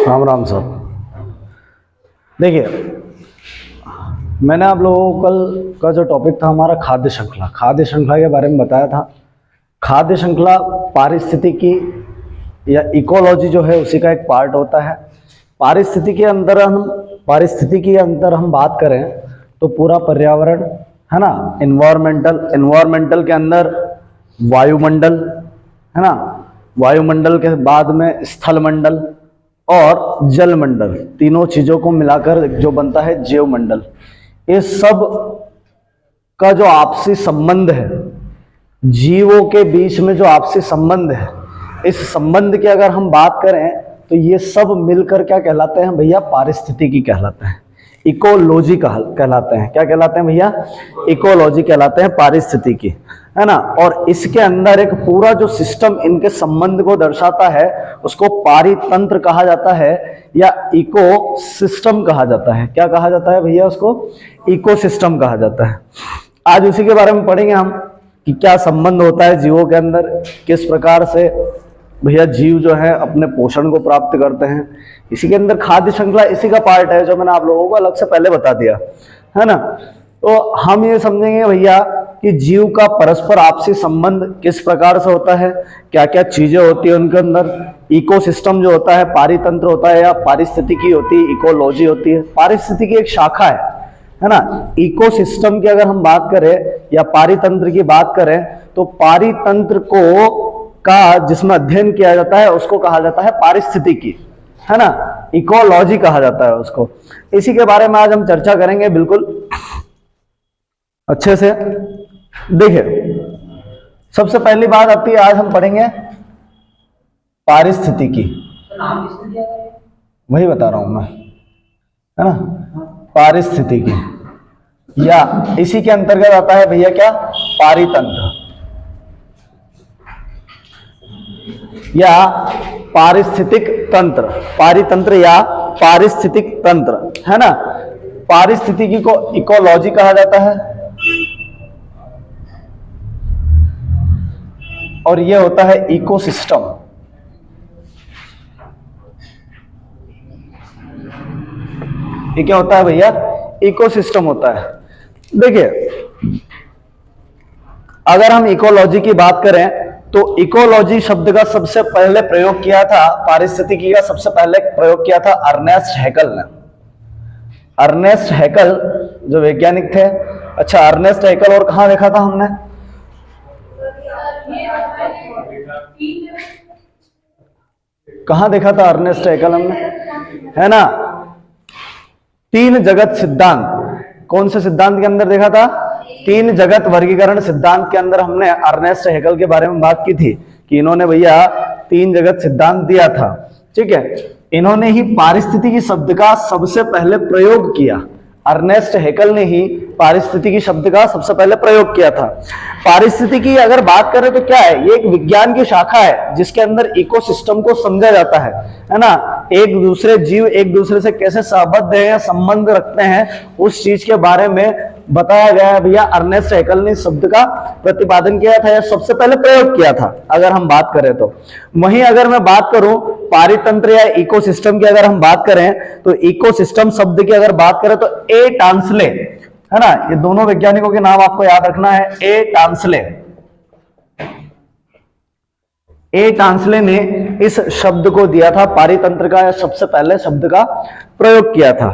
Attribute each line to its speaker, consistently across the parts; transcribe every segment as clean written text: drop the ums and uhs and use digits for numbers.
Speaker 1: Ram Ram sir. देखिए, मैंने आप लोगों को कल का जो टॉपिक था हमारा खाद्य श्रृंखला के बारे में बताया था। खाद्य श्रृंखला पारिस्थितिकी या इकोलॉजी जो है उसी का एक पार्ट होता है। पारिस्थितिकी के अंदर हम बात करें तो पूरा पर्यावरण है ना, इन्वायरमेंटल के अंदर वायुमंडल है ना, वायुमंडल के बाद में स्थलमंडल और जलमंडल, तीनों चीजों को मिलाकर जो बनता है जीवमंडल। इस सब का जो आपसी संबंध है, जीवों के बीच में जो आपसी संबंध है, इस संबंध की अगर हम बात करें तो ये सब मिलकर क्या कहलाते हैं भैया? पारिस्थितिकी कहलाते हैं, इकोलॉजी कहलाते हैं। क्या कहलाते हैं भैया? इकोलॉजी कहलाते हैं, पारिस्थितिकी है ना। और इसके अंदर एक पूरा जो सिस्टम इनके संबंध को दर्शाता है उसको पारितंत्र कहा जाता है या इको सिस्टम कहा जाता है। क्या कहा जाता है भैया? उसको इको सिस्टम कहा जाता है। आज उसी के बारे में पढ़ेंगे हम कि क्या संबंध होता है जीवों के अंदर, किस प्रकार से भैया जीव जो है अपने पोषण को प्राप्त करते हैं। इसी के अंदर खाद्य श्रृंखला इसी का पार्ट है जो मैंने आप लोगों को अलग से पहले बता दिया है ना। तो हम ये समझेंगे भैया कि जीव का परस्पर आपसी संबंध किस प्रकार से होता है, क्या क्या चीजें होती है उनके अंदर। इकोसिस्टम जो होता है, पारितंत्र होता है या पारिस्थितिकी होती है, इकोलॉजी होती है। पारिस्थितिकी एक शाखा है ना। इकोसिस्टम की अगर हम बात करें या पारितंत्र की बात करें तो पारितंत्र को का जिसमें अध्ययन किया जाता है उसको कहा जाता है पारिस्थितिकी है ना, इकोलॉजी कहा जाता है उसको। इसी के बारे में आज हम चर्चा करेंगे बिल्कुल अच्छे से। देखिए, सबसे पहली बात आती है, आज हम पढ़ेंगे पारिस्थितिकी। वही बता रहा हूं मैं, है ना, पारिस्थितिकी या इसी के अंतर्गत आता है भैया क्या? पारितंत्र या पारिस्थितिक तंत्र, पारितंत्र या पारिस्थितिक तंत्र है ना। पारिस्थितिकी को इकोलॉजी कहा जाता है और यह होता है इकोसिस्टम। ये क्या होता है भैया? इकोसिस्टम होता है। देखिए, अगर हम इकोलॉजी की बात करें तो इकोलॉजी शब्द का सबसे पहले प्रयोग किया था, पारिस्थितिकी का सबसे पहले प्रयोग किया था अर्नेस्ट हैकल ने। अर्नेस्ट हैकल जो वैज्ञानिक थे। अच्छा, अर्नेस्ट हैकल और कहां देखा था हमने? कहां देखा था अर्नेस्ट हैकल हमने, है ना? तीन जगत सिद्धांत। कौन से सिद्धांत के अंदर देखा था? तीन जगत वर्गीकरण सिद्धांत के अंदर हमने अर्नेस्ट हैकल के बारे में बात की थी कि इन्होंने भैया तीन जगत सिद्धांत दिया था। ठीक है, इन्होंने ही पारिस्थितिकी शब्द का सबसे पहले प्रयोग किया। अर्नेस्ट हैकल ने ही पारिस्थितिकी शब्द का सबसे पहले प्रयोग किया था। पारिस्थितिकी अगर बात करें तो क्या है? ये एक विज्ञान की शाखा है जिसके अंदर इकोसिस्टम को समझा जाता है ना। एक दूसरे जीव एक दूसरे से कैसे संबद्ध है या संबंध रखते हैं उस चीज के बारे में बताया गया है भैया। अर्नेस्ट हैकल ने शब्द का प्रतिपादन किया था या सबसे पहले प्रयोग किया था अगर हम बात करें तो। वहीं अगर मैं बात करूं पारितंत्र या इकोसिस्टम की अगर हम बात करें तो इकोसिस्टम शब्द की अगर बात करें तो ए टांसले है ना, ये दोनों वैज्ञानिकों के नाम आपको याद रखना है। ए टांसले ने इस शब्द को दिया था, पारितंत्र का या सबसे पहले शब्द का प्रयोग किया था।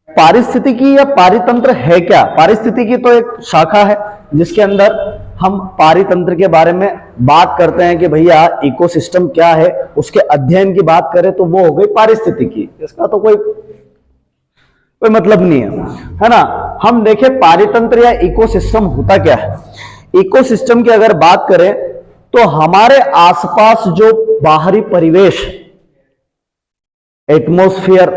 Speaker 1: पारिस्थितिकी या पारितंत्र है क्या? पारिस्थितिकी तो एक शाखा है जिसके अंदर हम पारितंत्र के बारे में बात करते हैं कि भैया इकोसिस्टम क्या है, उसके अध्ययन की बात करें तो वो हो गई पारिस्थितिकी। इसका तो कोई मतलब नहीं है ना। हम देखें पारितंत्र या इकोसिस्टम होता क्या है। इकोसिस्टम की अगर बात करें तो हमारे आसपास जो बाहरी परिवेश, एटमॉस्फेयर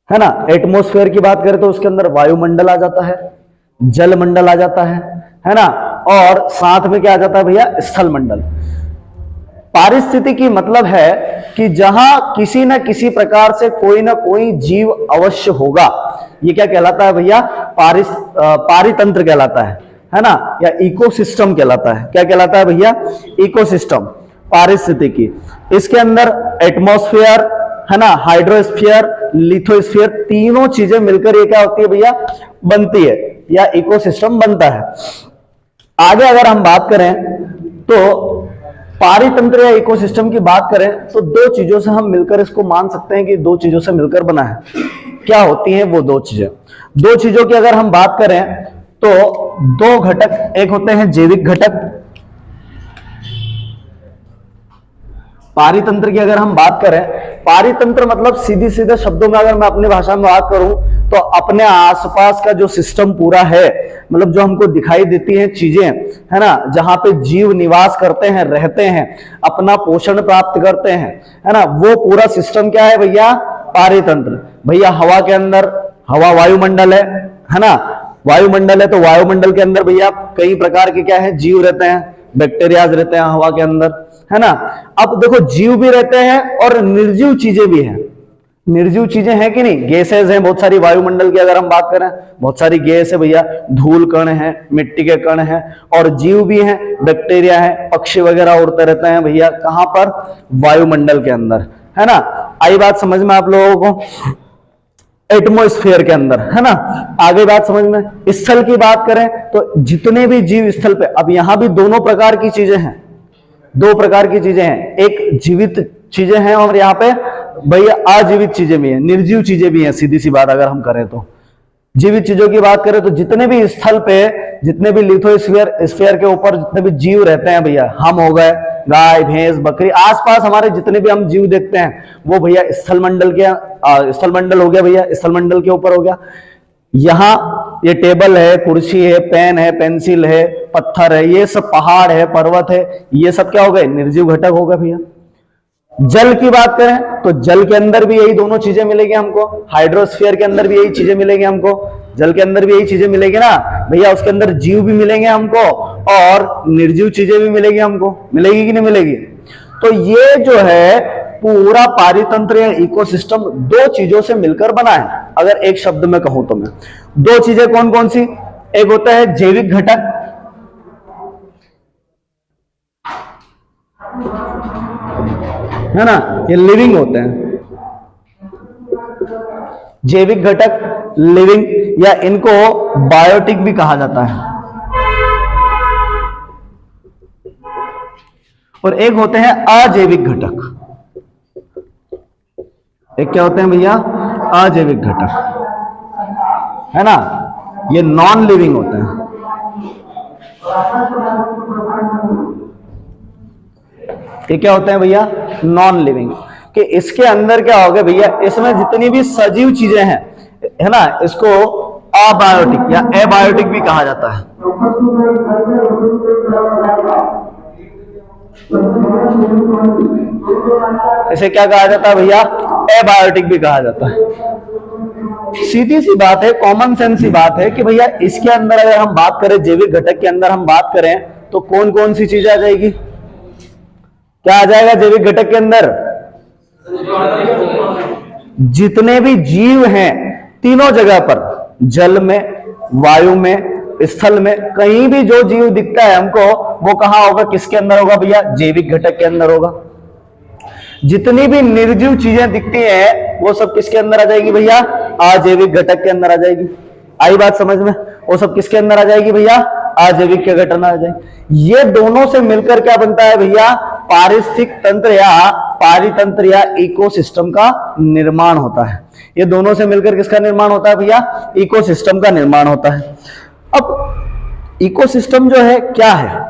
Speaker 1: है ना, एटमॉस्फेयर की बात करें तो उसके अंदर वायुमंडल आ जाता है, जलमंडल आ जाता है ना, और साथ में क्या आ जाता है भैया? स्थलमंडल। पारिस्थितिकी मतलब है कि जहां किसी न किसी प्रकार से कोई ना कोई जीव अवश्य होगा। ये क्या कहलाता है भैया? पारितंत्र कहलाता है। है ना, या इकोसिस्टम कहलाता है। क्या कहलाता है भैया? इकोसिस्टम, पारिस्थितिकी। इसके अंदर एटमॉस्फेयर, है ना, हाइड्रोस्फीयर, लिथोस्फीयर, तीनों चीजें मिलकर ये क्या होती है भैया? बनती है, या इकोसिस्टम बनता है। आगे अगर हम बात करें तो पारितंत्र या इकोसिस्टम की बात करें तो दो चीजों से हम मिलकर इसको मान सकते हैं कि दो चीजों से मिलकर बना है। क्या होती हैं वो दो चीजें? दो चीजों की अगर हम बात करें तो दो घटक, एक होते हैं जैविक घटक। पारितंत्र की अगर हम बात करें, पारितंत्र मतलब सीधी सीधे शब्दों में अगर मैं अपनी भाषा में बात करूं तो अपने आसपास का जो सिस्टम पूरा है, मतलब जो हमको दिखाई देती हैं चीजें, है ना, जहां पे जीव निवास करते हैं, रहते हैं, अपना पोषण प्राप्त करते हैं, है ना, वो पूरा सिस्टम क्या है भैया? पारितंत्र। भैया हवा के अंदर, हवा वायुमंडल है ना, वायुमंडल है तो वायुमंडल के अंदर भैया कई प्रकार के क्या है? जीव रहते हैं, बैक्टीरियाज रहते हैं हवा के अंदर, है ना। अब देखो जीव भी रहते हैं और निर्जीव चीजें भी हैं। निर्जीव चीजें हैं कि नहीं? गैसेज हैं बहुत सारी वायुमंडल की अगर हम बात करें, बहुत सारी गैस है भैया, धूल कण है, मिट्टी के कण हैं, और जीव भी हैं, बैक्टीरिया है, पक्षी वगैरह उड़ते रहते हैं भैया, कहां पर? वायुमंडल के अंदर, है ना। आई बात समझ में आप लोगों को? एटमॉस्फेयर के अंदर, है ना। आगे बात समझ में? स्थल की बात करें तो जितने भी जीव स्थल पे, अब यहां भी दोनों प्रकार की चीजें हैं, दो प्रकार की चीजें हैं, एक जीवित चीजें हैं और यहाँ पे भैया अजीवित चीजें भी हैं, निर्जीव चीजें भी हैं। सीधी सी बात अगर हम करें तो जीवित चीजों की बात करें तो जितने भी स्थल पे, जितने भी लिथोस्फीयर स्फीयर के ऊपर जितने भी जीव रहते हैं भैया, हम हो गए, गाय भैंस बकरी, आसपास हमारे जितने भी हम जीव देखते हैं वो भैया स्थल मंडल के, स्थल मंडल हो गया भैया, स्थल मंडल के ऊपर हो गया। यहाँ ये टेबल है, कुर्सी है, पेन है, पेंसिल है, पत्थर है, ये सब पहाड़ है, पर्वत है, ये सब क्या हो गए? निर्जीव घटक हो गए भैया। जल की बात करें तो जल के अंदर भी यही दोनों चीजें मिलेगी हमको, हाइड्रोस्फीयर के अंदर भी यही चीजें मिलेगी हमको, जल के अंदर भी यही चीजें मिलेगी ना भैया। उसके अंदर जीव भी मिलेंगे हमको और निर्जीव चीजें भी मिलेगी हमको, मिलेगी कि नहीं मिलेगी? तो ये जो है पूरा पारितंत्र या इकोसिस्टम दो चीजों से मिलकर बना है। अगर एक शब्द में कहूं तो मैं, दो चीजें कौन कौन सी? एक होता है जैविक घटक, है ना, ये लिविंग होते हैं, जैविक घटक, लिविंग, या इनको बायोटिक भी कहा जाता है। और एक होते हैं अजैविक घटक। एक क्या होते हैं भैया? अजैविक घटक, है ना, ये नॉन लिविंग होते हैं। ये क्या होते हैं भैया? Non living. कि इसके अंदर क्या होगा भैया? इसमें जितनी भी सजीव चीजें हैं, है ना, इसको अबायोटिक या एबायोटिक भी कहा जाता है। इसे क्या कहा जाता है भैया? एबायोटिक भी कहा जाता है। सीधी सी बात है, कॉमन सेंस सी बात है कि भैया इसके अंदर अगर हम बात करें, जैविक घटक के अंदर हम बात करें तो कौन कौन सी चीजें आ जाएगी? क्या आ जाएगा जैविक घटक के अंदर? जितने भी जीव हैं तीनों जगह पर, जल में, वायु में, स्थल में, कहीं भी जो जीव दिखता है हमको वो कहां होगा? किसके अंदर होगा भैया? जैविक घटक के अंदर होगा। जितनी भी निर्जीव चीजें दिखती हैं वो सब किसके अंदर आ जाएगी भैया? अजैविक घटक के अंदर आ जाएगी। आई बात समझ में? वो सब किसके अंदर आ जाएगी भैया? अजैविक के घटक में आ जाएगी। ये दोनों से मिलकर क्या बनता है भैया? पारिस्थितिक तंत्र या पारितंत्र या इकोसिस्टम का निर्माण होता है। ये दोनों से मिलकर किसका निर्माण होता है भैया? इकोसिस्टम का निर्माण होता है। अब इकोसिस्टम जो है क्या है,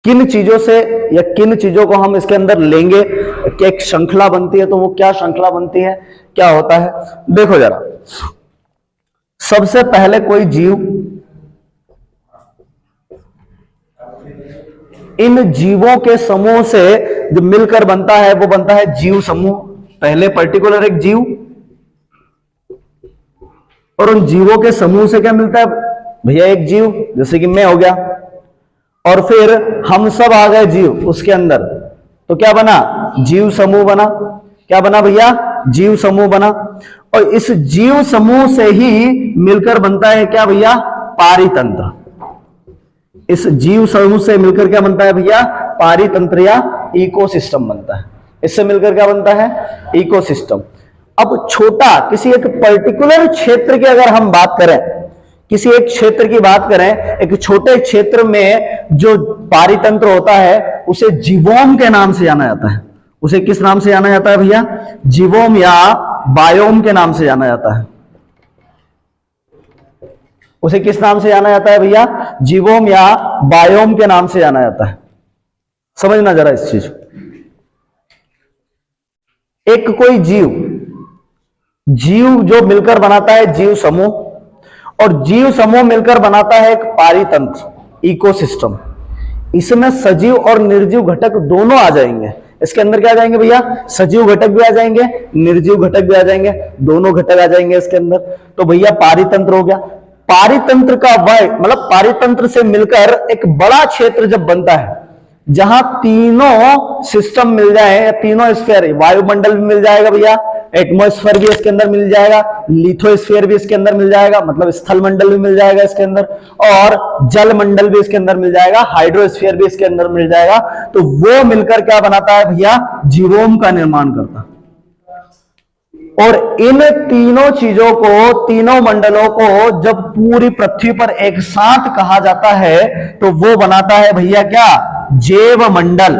Speaker 1: किन चीजों से या किन चीजों को हम इसके अंदर लेंगे कि एक श्रृंखला बनती है, तो वो क्या श्रृंखला बनती है, क्या होता है? देखो जरा, सबसे पहले कोई जीव, इन जीवों के समूह से जो मिलकर बनता है वो बनता है जीव समूह। पहले पर्टिकुलर एक जीव, और उन जीवों के समूह से क्या मिलता है भैया? एक जीव, जैसे कि मैं हो गया, और फिर हम सब आ गए जीव उसके अंदर, तो क्या बना? जीव समूह बना। क्या बना भैया? जीव समूह बना। और इस जीव समूह से ही मिलकर बनता है क्या भैया? पारितंत्र। इस जीव समूह से मिलकर क्या बनता है भैया? पारितंत्र या इकोसिस्टम बनता है। इससे मिलकर क्या बनता है? इकोसिस्टम। अब छोटा किसी एक पर्टिकुलर क्षेत्र की अगर हम बात करें, किसी एक क्षेत्र की बात करें, एक छोटे क्षेत्र में जो पारितंत्र होता है उसे जीवोम के नाम से जाना जाता है। उसे किस नाम से जाना जाता है भैया? जीवोम या बायोम के नाम से जाना जाता है। उसे किस नाम से जाना जाता है भैया? जीवोम या बायोम के नाम से जाना जाता है। समझना जरा इस चीज। एक कोई जीव जो मिलकर बनाता है जीव समूह, और जीव समूह मिलकर बनाता है एक पारितंत्र, इकोसिस्टम। इसमें सजीव और निर्जीव घटक दोनों आ जाएंगे। इसके अंदर क्या आ जाएंगे भैया? सजीव घटक भी आ जाएंगे, निर्जीव घटक भी आ जाएंगे, दोनों घटक आ जाएंगे इसके अंदर। तो भैया पारितंत्र हो गया। पारितंत्र का वय मतलब पारितंत्र से मिलकर एक बड़ा क्षेत्र जब बनता है, जहां तीनों सिस्टम मिल जाए, तीनों स्फीयर, वायुमंडल भी मिल जाएगा भैया, एटमॉस्फेयर भी इसके अंदर मिल जाएगा, लिथोस्फीयर भी इसके अंदर मिल जाएगा, मतलब स्थल मंडल भी मिल जाएगा इसके अंदर, और जल मंडल भी इसके अंदर मिल जाएगा, हाइड्रोस्फीयर भी इसके अंदर मिल जाएगा। तो वो मिलकर क्या बनाता है भैया? जीवोम का निर्माण करता है। और इन तीनों चीजों को, तीनों मंडलों को जब पूरी पृथ्वी पर एक साथ कहा जाता है तो वो बनाता है भैया क्या? जैव मंडल।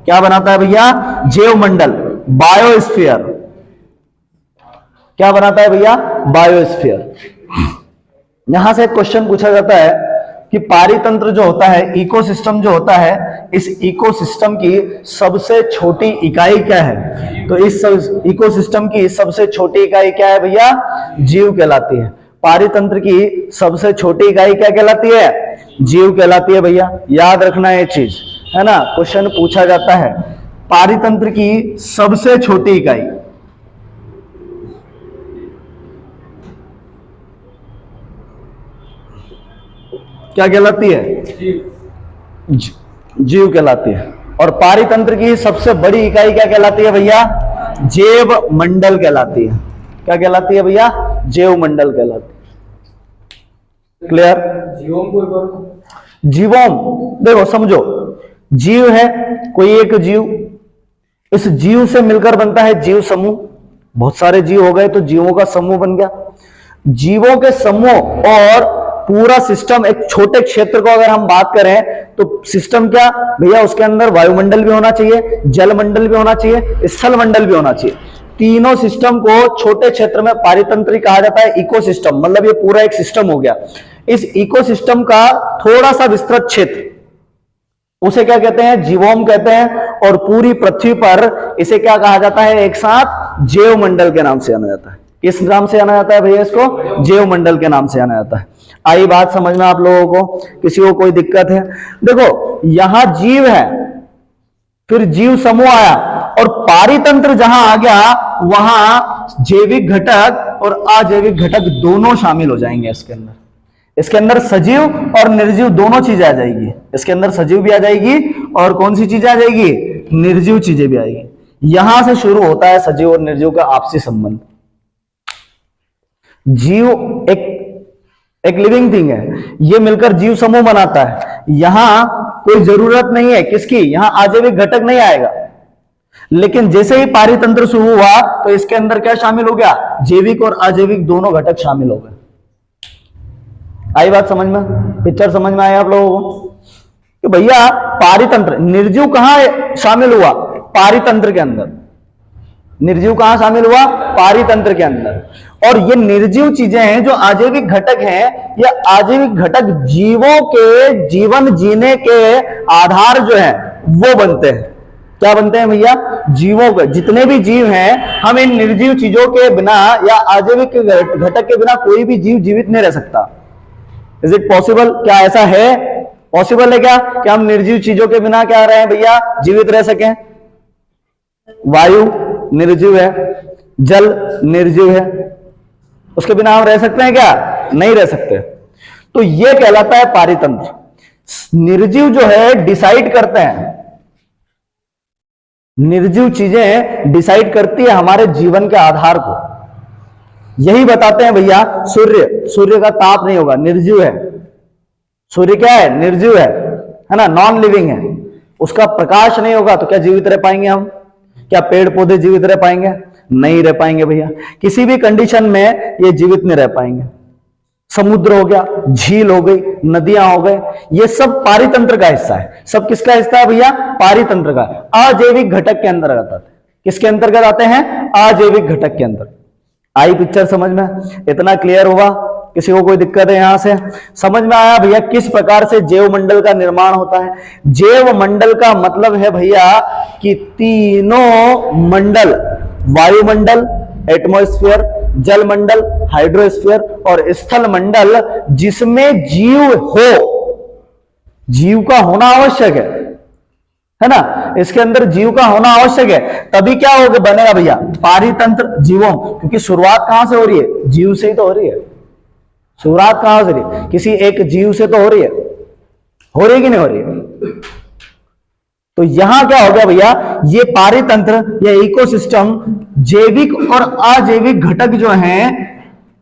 Speaker 1: क्या बनाता है भैया? जैव मंडल, बायोस्फीयर। क्या बनाता है भैया? बायोस्फीयर। यहां से एक क्वेश्चन पूछा जाता है कि पारितंत्र जो होता है, इकोसिस्टम जो होता है, इस इकोसिस्टम की सबसे छोटी इकाई क्या है? तो इस इकोसिस्टम की सबसे छोटी इकाई क्या है भैया? जीव कहलाती है। पारितंत्र की सबसे छोटी इकाई क्या कहलाती है? जीव कहलाती है भैया। याद रखना ये चीज, है ना, क्वेश्चन पूछा जाता है। पारितंत्र की सबसे छोटी इकाई क्या कहलाती है? जीव कहलाती है। और पारितंत्र की सबसे बड़ी इकाई क्या कहलाती है भैया? जैव मंडल कहलाती है। क्या कहलाती है भैया? जैव मंडल कहलाती है। क्लियर? जीवोम देखो, समझो, जीव है कोई एक जीव, इस जीव से मिलकर बनता है जीव समूह। बहुत सारे जीव हो गए तो जीवों का समूह बन गया। जीवों के समूह और पूरा सिस्टम, एक छोटे क्षेत्र को अगर हम बात करें तो सिस्टम क्या भैया? उसके अंदर वायुमंडल भी होना चाहिए, जल मंडल भी होना चाहिए, स्थल मंडल भी होना चाहिए। तीनों सिस्टम को छोटे क्षेत्र में पारितंत्र कहा जाता है, इकोसिस्टम। मतलब ये पूरा एक सिस्टम हो गया। इस इकोसिस्टम का थोड़ा सा विस्तृत क्षेत्र, उसे क्या कहते हैं? जीवोम कहते हैं। और पूरी पृथ्वी पर इसे क्या कहा जाता है? एक साथ जैव मंडल के नाम से जाना जाता है। किस नाम से जाना जाता है भैया? इसको जैव मंडल के नाम से जाना जाता है। आई बात समझ में आप लोगों को? किसी को कोई दिक्कत है? देखो, यहां जीव है, फिर जीव समूह आया, और पारितंत्र जहां आ गया वहां जैविक घटक और अजैविक घटक दोनों शामिल हो जाएंगे इसके अंदर। इसके अंदर सजीव और निर्जीव दोनों चीजें आ जाएगी। इसके अंदर सजीव भी आ जाएगी और कौन सी चीजें आ जाएगी? निर्जीव चीजें भी आएगी। यहां से शुरू होता है सजीव और निर्जीव का आपसी संबंध। जीव एक लिविंग थिंग है, ये मिलकर जीव समूह बनाता है। यहां कोई जरूरत नहीं है किसकी? यहां अजैविक घटक नहीं आएगा। लेकिन जैसे ही पारितंत्र शुरू हुआ तो इसके अंदर क्या शामिल हो गया? जैविक और अजैविक दोनों घटक शामिल हो गए। आई बात समझ में? पिक्चर समझ में आया आप लोगों को? कि भैया पारितंत्र, निर्जीव कहां शामिल हुआ? पारितंत्र के अंदर। निर्जीव कहां शामिल हुआ? पारितंत्र के अंदर। और ये निर्जीव चीजें हैं जो अजैविक घटक हैं, ये अजैविक घटक जीवों के जीवन जीने के आधार जो है वो बनते हैं। क्या बनते हैं भैया? जीवों के, जितने भी जीव हैं, हम इन निर्जीव चीजों के बिना या अजैविक घटक के बिना कोई भी जीव जीवित नहीं रह सकता। Is it possible? क्या ऐसा है? पॉसिबल है क्या कि हम निर्जीव चीजों के बिना क्या रहे हैं भैया? जीवित रह सकें? वायु निर्जीव है, जल निर्जीव है, उसके बिना हम रह सकते हैं क्या? नहीं रह सकते। तो यह कहलाता है पारितंत्र। निर्जीव जो है डिसाइड करते हैं, निर्जीव चीजें डिसाइड करती है हमारे जीवन के आधार को। यही बताते हैं भैया। सूर्य का ताप नहीं होगा, निर्जीव है। सूर्य क्या है? निर्जीव है ना, नॉन लिविंग है। उसका प्रकाश नहीं होगा तो क्या जीवित रह पाएंगे हम? क्या पेड़ पौधे जीवित रह पाएंगे? नहीं रह पाएंगे भैया, किसी भी कंडीशन में ये जीवित नहीं रह पाएंगे। समुद्र हो गया, झील हो गई, नदियां हो गए, ये सब पारितंत्र का हिस्सा है। सब किसका हिस्सा है भैया? पारितंत्र का। अजैविक घटक के अंतर्गत आते हैं। किसके अंतर्गत आते हैं? अजैविक घटक के अंदर। आई पिक्चर समझ में? इतना क्लियर हुआ? किसी को कोई दिक्कत है यहां से? समझ में आया भैया किस प्रकार से जैव मंडल का निर्माण होता है? जैव मंडल का मतलब है भैया कि तीनों मंडल, वायुमंडल, एटमॉस्फेयर, जल मंडल, हाइड्रोस्फीयर और स्थल मंडल, जिसमें जीव हो, जीव का होना आवश्यक है ना, इसके अंदर जीव का होना आवश्यक है, तभी क्या होगा, बनेगा भैया पारितंत्र जीवों। क्योंकि शुरुआत कहां से हो रही है? जीव से ही तो हो रही है। शुरुआत कहां से हो रही है? किसी एक जीव से तो हो रही है कि नहीं हो रही है? तो यहां क्या हो गया भैया, ये पारितंत्र या इकोसिस्टम जैविक और अजैविक घटक जो है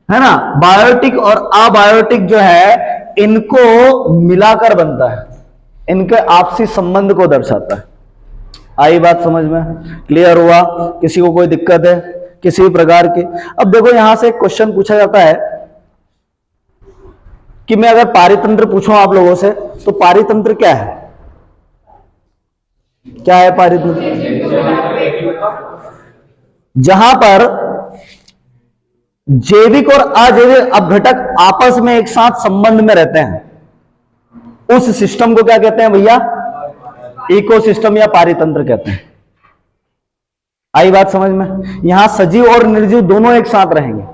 Speaker 1: ना, बायोटिक और अबायोटिक जो है, इनको मिलाकर बनता है, इनके आपसी संबंध को दर्शाता है। आई बात समझ में? क्लियर हुआ? किसी को कोई दिक्कत है किसी भी प्रकार की? अब देखो यहां से क्वेश्चन पूछा जाता है कि मैं अगर पारितंत्र पूछूं आप लोगों से, तो पारितंत्र क्या है? क्या है पारितंत्र? जहां पर जैविक और अजैविक अपघटक आपस में एक साथ संबंध में रहते हैं, उस सिस्टम को क्या कहते हैं भैया? इकोसिस्टम या पारितंत्र कहते हैं। आई बात समझ में? यहां सजीव और निर्जीव दोनों एक साथ रहेंगे,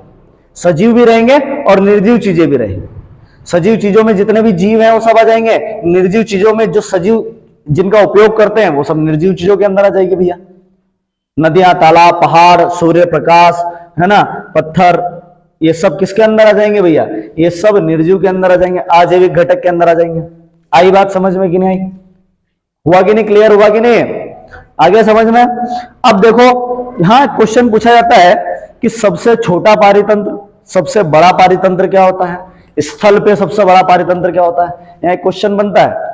Speaker 1: सजीव भी रहेंगे और निर्जीव चीजें भी रहेंगी। सजीव चीजों में जितने भी जीव हैं वो सब आ जाएंगे, निर्जीव चीजों में जो सजीव जिनका उपयोग करते हैं वो सब निर्जीव चीजों के अंदर आ जाएगी भैया। नदियां, तालाब, पहाड़, सूर्य प्रकाश, है ना, पत्थर, ये सब किसके अंदर आ जाएंगे भैया? ये सब निर्जीव के अंदर आ जाएंगे, अजैविक घटक के अंदर आ जाएंगे। आई बात समझ में कि नहीं आई? हुआ कि नहीं? क्लियर हुआ कि नहीं? आगे समझ में? अब देखो यहां क्वेश्चन पूछा जाता है कि सबसे छोटा पारितंत्र, सबसे बड़ा पारितंत्र क्या होता है? स्थल पे सबसे बड़ा पारितंत्र क्या होता है? यहां क्वेश्चन बनता है।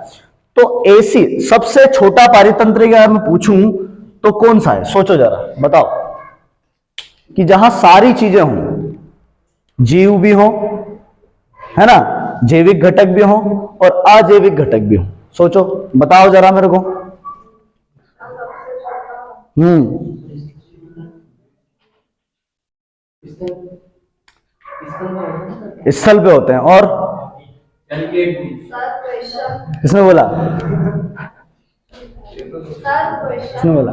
Speaker 1: तो ऐसी सबसे छोटा पारितंत्र अगर मैं पूछूं तो कौन सा है? सोचो जरा, बताओ, कि जहां सारी चीजें हों, जीव भी हो, है ना, जैविक घटक भी हो और अजैविक घटक भी हो। सोचो, बताओ जरा मेरे को। स्थल पे होते हैं। और किसने बोला? किसने बोला?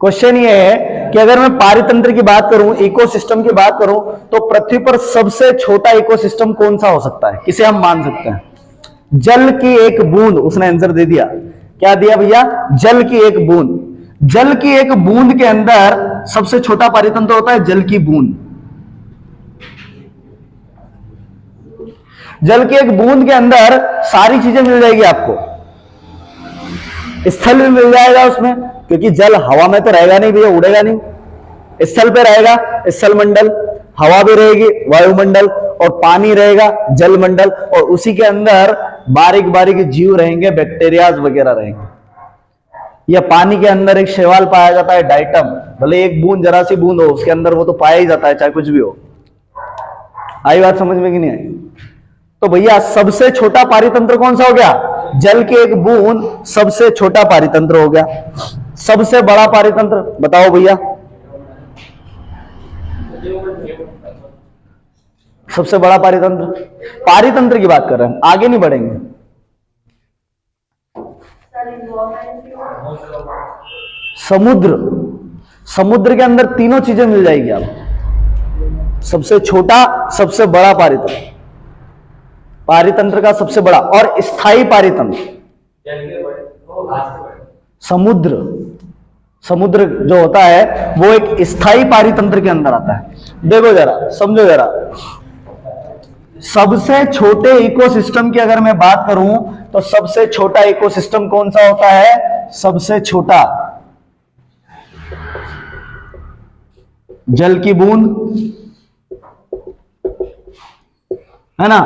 Speaker 1: क्वेश्चन ये है कि अगर मैं पारितंत्र की बात करूं, इकोसिस्टम की बात करूं, तो पृथ्वी पर सबसे छोटा इकोसिस्टम कौन सा हो सकता है? किसे हम मान सकते हैं? जल की एक बूंद। उसने आंसर दे दिया। क्या दिया भैया? जल की एक बूंद। जल की एक बूंद के अंदर सबसे छोटा पारितंत्र होता है जल की बूंद। जल की एक बूंद के अंदर सारी चीजें मिल जाएगी आपको। स्थल भी मिल जाएगा उसमें, क्योंकि जल हवा में तो रहेगा नहीं भैया, उड़ेगा नहीं। स्थल पे रहेगा स्थल मंडल, हवा भी रहेगी वायुमंडल, और पानी रहेगा जल मंडल, और उसी के अंदर बारीक बारीक जीव रहेंगे, बैक्टीरियाज वगैरह रहेंगे। या पानी के अंदर एक शैवाल पाया जाता है, डाइटम। भले एक बूंद, जरा सी बूंद हो, उसके अंदर वो तो पाया ही जाता है, चाहे कुछ भी हो। आई बात समझ में कि नहीं आई? तो भैया सबसे छोटा पारितंत्र कौन सा हो गया? जल की एक बूंद सबसे छोटा पारितंत्र हो गया। सबसे बड़ा पारितंत्र बताओ भैया। सबसे बड़ा पारितंत्र, पारितंत्र की बात कर रहे हैं, आगे नहीं बढ़ेंगे। समुद्र, समुद्र के अंदर तीनों चीजें मिल जाएगी आप। सबसे छोटा, सबसे बड़ा पारितंत्र, पारितंत्र का सबसे बड़ा और स्थायी पारितंत्र समुद्र। समुद्र जो होता है वो एक स्थायी पारितंत्र के अंदर आता है। देखो जरा, समझो जरा, सबसे छोटे इकोसिस्टम की अगर मैं बात करूं तो सबसे छोटा इकोसिस्टम कौन सा होता है? सबसे छोटा जल की बूंद, है ना।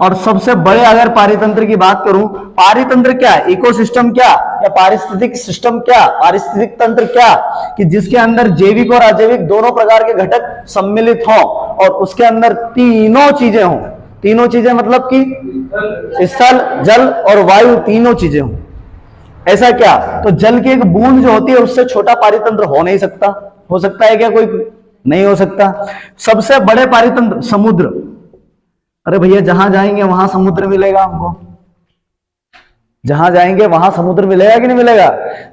Speaker 1: और सबसे बड़े अगर पारितंत्र की बात करूं, पारितंत्र क्या है, इकोसिस्टम क्या या पारिस्थितिक सिस्टम क्या, पारिस्थितिक तंत्र क्या, कि जिसके अंदर जैविक और अजैविक दोनों प्रकार के घटक सम्मिलित हों और उसके अंदर तीनों चीजें हों। तीनों चीजें मतलब कि स्थल, जल और वायु तीनों चीजें हों। ऐसा क्या, तो जल की एक बूंद जो होती है उससे छोटा पारितंत्र हो नहीं सकता। हो सकता है क्या कोई? नहीं हो सकता। सबसे बड़े पारितंत्र समुद्र। अरे भैया जहां जाएंगे वहां समुद्र मिलेगा हमको, जहां जाएंगे वहां समुद्र मिलेगा कि नहीं मिलेगा।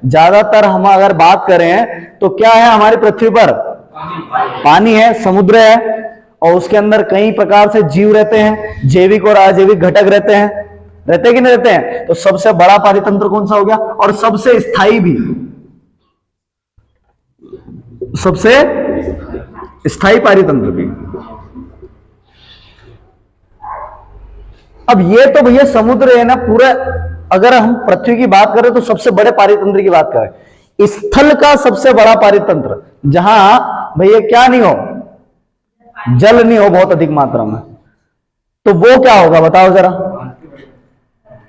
Speaker 1: ज्यादातर हम अगर बात करें तो क्या है हमारी पृथ्वी पर? पानी है, समुद्र है, और उसके अंदर कई प्रकार से जीव रहते हैं, जैविक और अजैविक घटक रहते हैं। रहते कि नहीं रहते हैं? तो सबसे बड़ा पारितंत्र कौन सा हो गया, और सबसे स्थायी भी, सबसे स्थायी पारितंत्र भी। अब ये तो भैया समुद्र है ना पूरा। अगर हम पृथ्वी की बात करें तो सबसे बड़े पारितंत्र की बात करें, स्थल का सबसे बड़ा पारितंत्र, जहां भैया क्या नहीं हो, जल नहीं हो बहुत अधिक मात्रा में, तो वो क्या होगा बताओ जरा।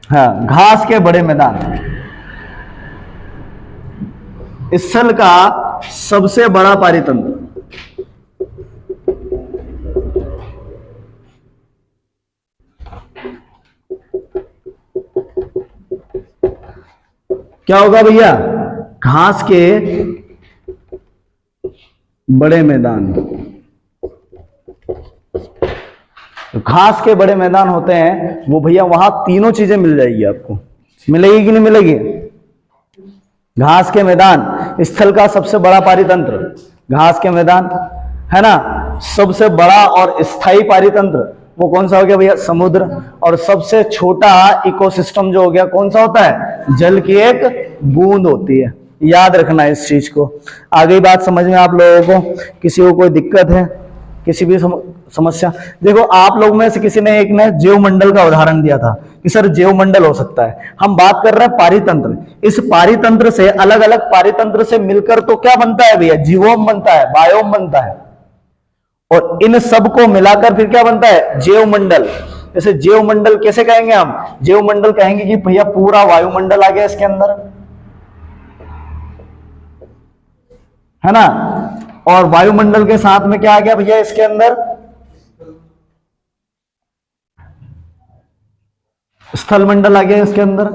Speaker 1: हाँ, घास के बड़े मैदान। स्थल का सबसे बड़ा पारितंत्र क्या होगा भैया? घास के बड़े मैदान। तो घास के बड़े मैदान होते हैं वो भैया, वहां तीनों चीजें मिल जाएगी आपको। मिलेगी कि नहीं मिलेगी? घास के मैदान, स्थल का सबसे बड़ा पारितंत्र घास के मैदान, है ना। सबसे बड़ा और स्थायी पारितंत्र वो कौन सा हो गया भैया? समुद्र। और सबसे छोटा इकोसिस्टम जो हो गया कौन सा होता है? जल की एक बूंद होती है। याद रखना है इस चीज को। आगे बात समझ में आप लोगों को? किसी को कोई दिक्कत है, किसी भी समस्या? देखो आप लोग में से किसी ने एक ने जीवमंडल का उदाहरण दिया था कि सर जीवमंडल हो सकता है। हम बात कर रहे हैं पारितंत्र। इस पारितंत्र से अलग अलग पारितंत्र से मिलकर तो क्या बनता है भैया? जीवोम बनता है, बायोम बनता है, और इन सब को मिलाकर फिर क्या बनता है? जीवमंडल। जैसे जीवमंडल कैसे कहेंगे हम? जीवमंडल कहेंगे कि भैया पूरा वायुमंडल आ गया इसके अंदर, है ना। और वायुमंडल के साथ में क्या आ गया भैया इसके अंदर? स्थल मंडल आ गया इसके अंदर,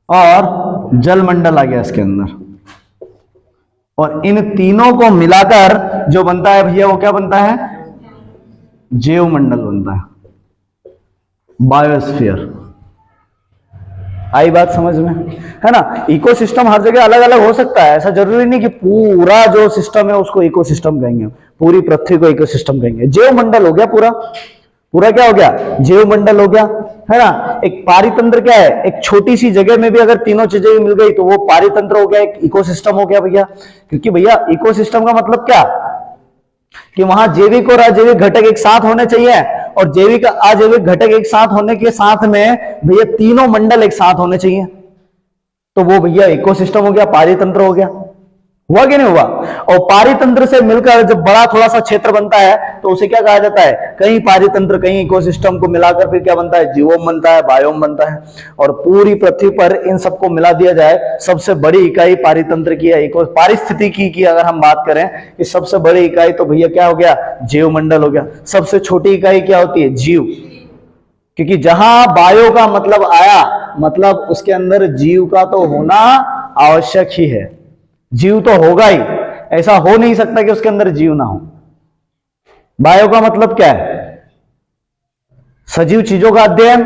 Speaker 1: और जल मंडल आ गया इसके अंदर। और इन तीनों को मिलाकर जो बनता है भैया वो क्या बनता है? जीवमंडल बनता है, बायोस्फीयर। आई बात समझ में, है ना। इकोसिस्टम हर जगह अलग अलग हो सकता है, ऐसा जरूरी नहीं कि पूरा जो सिस्टम है उसको इकोसिस्टम कहेंगे, पूरी पृथ्वी को इकोसिस्टम कहेंगे। जीवमंडल हो गया पूरा, पूरा क्या हो गया? जीवमंडल हो गया, है ना। एक पारितंत्र क्या है? एक छोटी सी जगह में भी अगर तीनों चीजें मिल गई तो वो पारितंत्र हो गया, एक इकोसिस्टम हो गया भैया। क्योंकि भैया इकोसिस्टम का मतलब क्या कि वहां जैविक और अजैविक घटक एक साथ होने चाहिए, और जैविक अजैविक घटक एक साथ होने के साथ में भैया तीनों मंडल एक साथ होने चाहिए, तो वो भैया इकोसिस्टम हो गया, पारितंत्र हो गया। हुआ कि नहीं हुआ? और पारितंत्र से मिलकर जब बड़ा थोड़ा सा क्षेत्र बनता है तो उसे क्या कहा जाता है? कई पारितंत्र, कई इकोसिस्टम को मिलाकर फिर क्या बनता है? जीवोम बनता है, बायोम बनता है। और पूरी पृथ्वी पर इन सबको मिला दिया जाए, सबसे बड़ी इकाई पारितंत्र की है, पारिस्थितिकी की अगर हम बात करें कि सबसे बड़ी इकाई, तो भैया क्या हो गया? जीवमंडल हो गया। सबसे छोटी इकाई क्या होती है? जीव। क्योंकि जहां बायो का मतलब आया, मतलब उसके अंदर जीव का तो होना आवश्यक ही है। जीव तो होगा ही, ऐसा हो नहीं सकता कि उसके अंदर जीव ना हो। बायो का मतलब क्या है? सजीव चीजों का अध्ययन,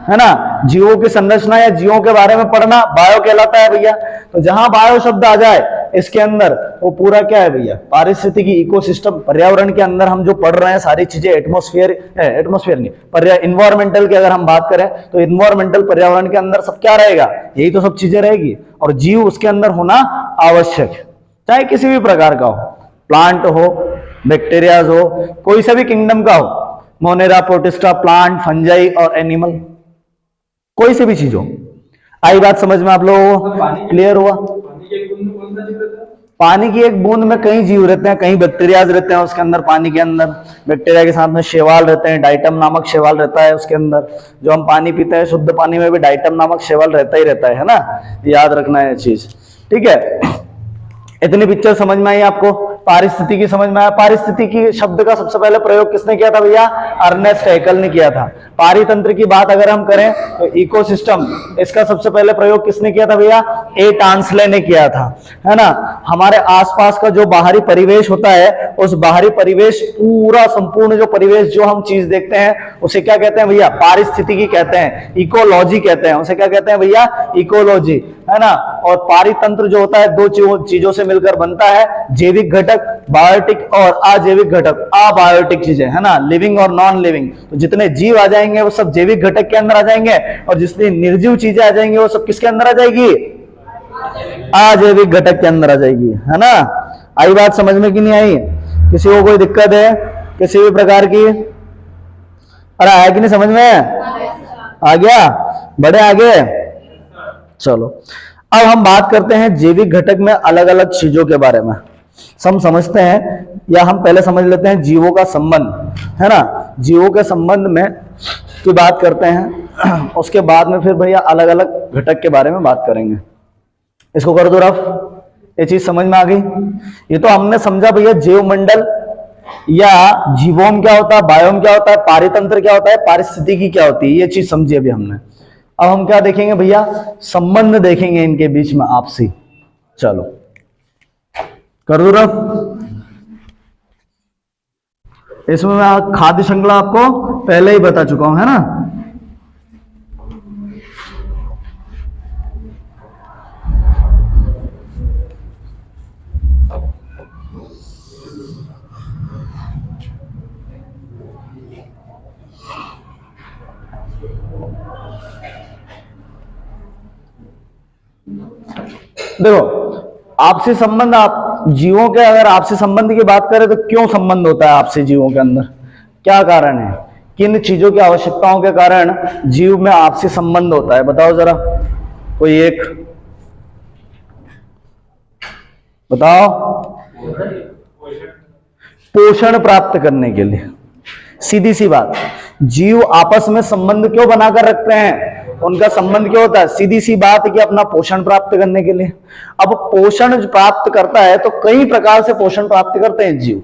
Speaker 1: है ना। जीवों की संरचना या जीवों के बारे में पढ़ना बायो कहलाता है भैया। तो जहां बायो शब्द आ जाए इसके अंदर, वो पूरा क्या है भैया? पारिस्थितिकी, इकोसिस्टम, पर्यावरण के अंदर हम जो पढ़ रहे हैं सारी चीजें, एटमॉस्फेयर नहीं, इन्वायरमेंटल की अगर हम बात करें तो इन्वायरमेंटल पर्यावरण के अंदर सब क्या रहेगा? यही तो सब चीजें रहेगी। और जीव उसके अंदर होना आवश्यक है, चाहे किसी भी प्रकार का हो, प्लांट हो, बैक्टीरियाज हो, कोई सा भी किंगडम का हो, मोनेरा, प्रोटिस्टा, प्लांट, फंजाई और एनिमल, कोई सी भी चीज हो। आई बात समझ में आप लोगों को? क्लियर हुआ? पानी की एक बूंद में कई जीव रहते हैं, कई बैक्टीरियाज रहते हैं उसके अंदर। पानी के अंदर बैक्टीरिया के साथ में शैवाल रहते हैं, डाइटम नामक शैवाल रहता है उसके अंदर। जो हम पानी पीते हैं शुद्ध पानी में भी डाइटम नामक शैवाल रहता ही रहता है ना, याद रखना है ये चीज, ठीक है। इतनी पिक्चर समझ में आई आपको? पारिस्थितिकी समझ में आया? पारिस्थितिकी शब्द का सबसे पहले प्रयोग किसने किया था भैया? अर्नेस्ट हैकल ने किया था। पारितंत्र की बात अगर हम करें तो इकोसिस्टम, इसका सबसे पहले प्रयोग किसने किया था भैया? ए टांसले ने किया था, है ना। हमारे आसपास का जो बाहरी परिवेश होता है, उस बाहरी परिवेश पूरा संपूर्ण जो परिवेश जो हम चीज देखते हैं उसे क्या कहते हैं भैया? पारिस्थितिकी कहते हैं, इकोलॉजी कहते हैं उसे। क्या कहते हैं भैया? इकोलॉजी, है ना। और पारितंत्र जो होता है दो चीजों से मिलकर बनता है, जैविक घटक बायोटिक और अजैविक घटक, अबायोटिक चीजें, है ना, लिविंग और नॉन लिविंग। तो जितने जीव आ जाएंगे वो सब जैविक घटक के अंदर आ जाएंगे, और जितनी निर्जीव चीजें आ जाएंगी वो सब किसके अंदर आ जाएगी? अजैविक घटक के अंदर आ जाएगी, है ना। आई बात समझ में कि नहीं आई? किसी को कोई दिक्कत है किसी भी प्रकार की? अरे आया कि नहीं समझ में? आ गया? बड़े आगे चलो। अब हम बात करते हैं जैविक घटक में अलग अलग चीजों के बारे में। हम समझते हैं, या हम पहले समझ लेते हैं जीवों का संबंध, है ना। जीवों के संबंध में की बात करते हैं, उसके बाद में फिर भैया अलग अलग घटक के बारे में बात करेंगे। इसको कर दो रफ। ये चीज समझ में आ गई? ये तो हमने समझा भैया जैव मंडल या जीवोम क्या होता है, बायोम क्या होता है, पारितंत्र क्या होता है, पारिस्थितिकी क्या होती है, ये चीज समझी अभी हमने। अब हम क्या देखेंगे भैया? संबंध देखेंगे इनके बीच में आपसी। चलो कर दो रफ। इसमें मैं खाद्य श्रृंखला आपको पहले ही बता चुका हूं, है ना। देखो आपसी संबंध, आप जीवों के अगर आपसी संबंध की बात करें तो क्यों संबंध होता है आपसी जीवों के अंदर? क्या कारण है? किन चीजों की आवश्यकताओं के कारण जीव में आपसी संबंध होता है? बताओ जरा, कोई एक बताओ। पोषण प्राप्त करने के लिए। सीधी सी बात, जीव आपस में संबंध क्यों बनाकर रखते हैं? उनका संबंध क्यों होता है? सीधी सी बात है कि अपना पोषण प्राप्त करने के लिए। अब पोषण प्राप्त करता है तो कई प्रकार से पोषण प्राप्त करते हैं जीव।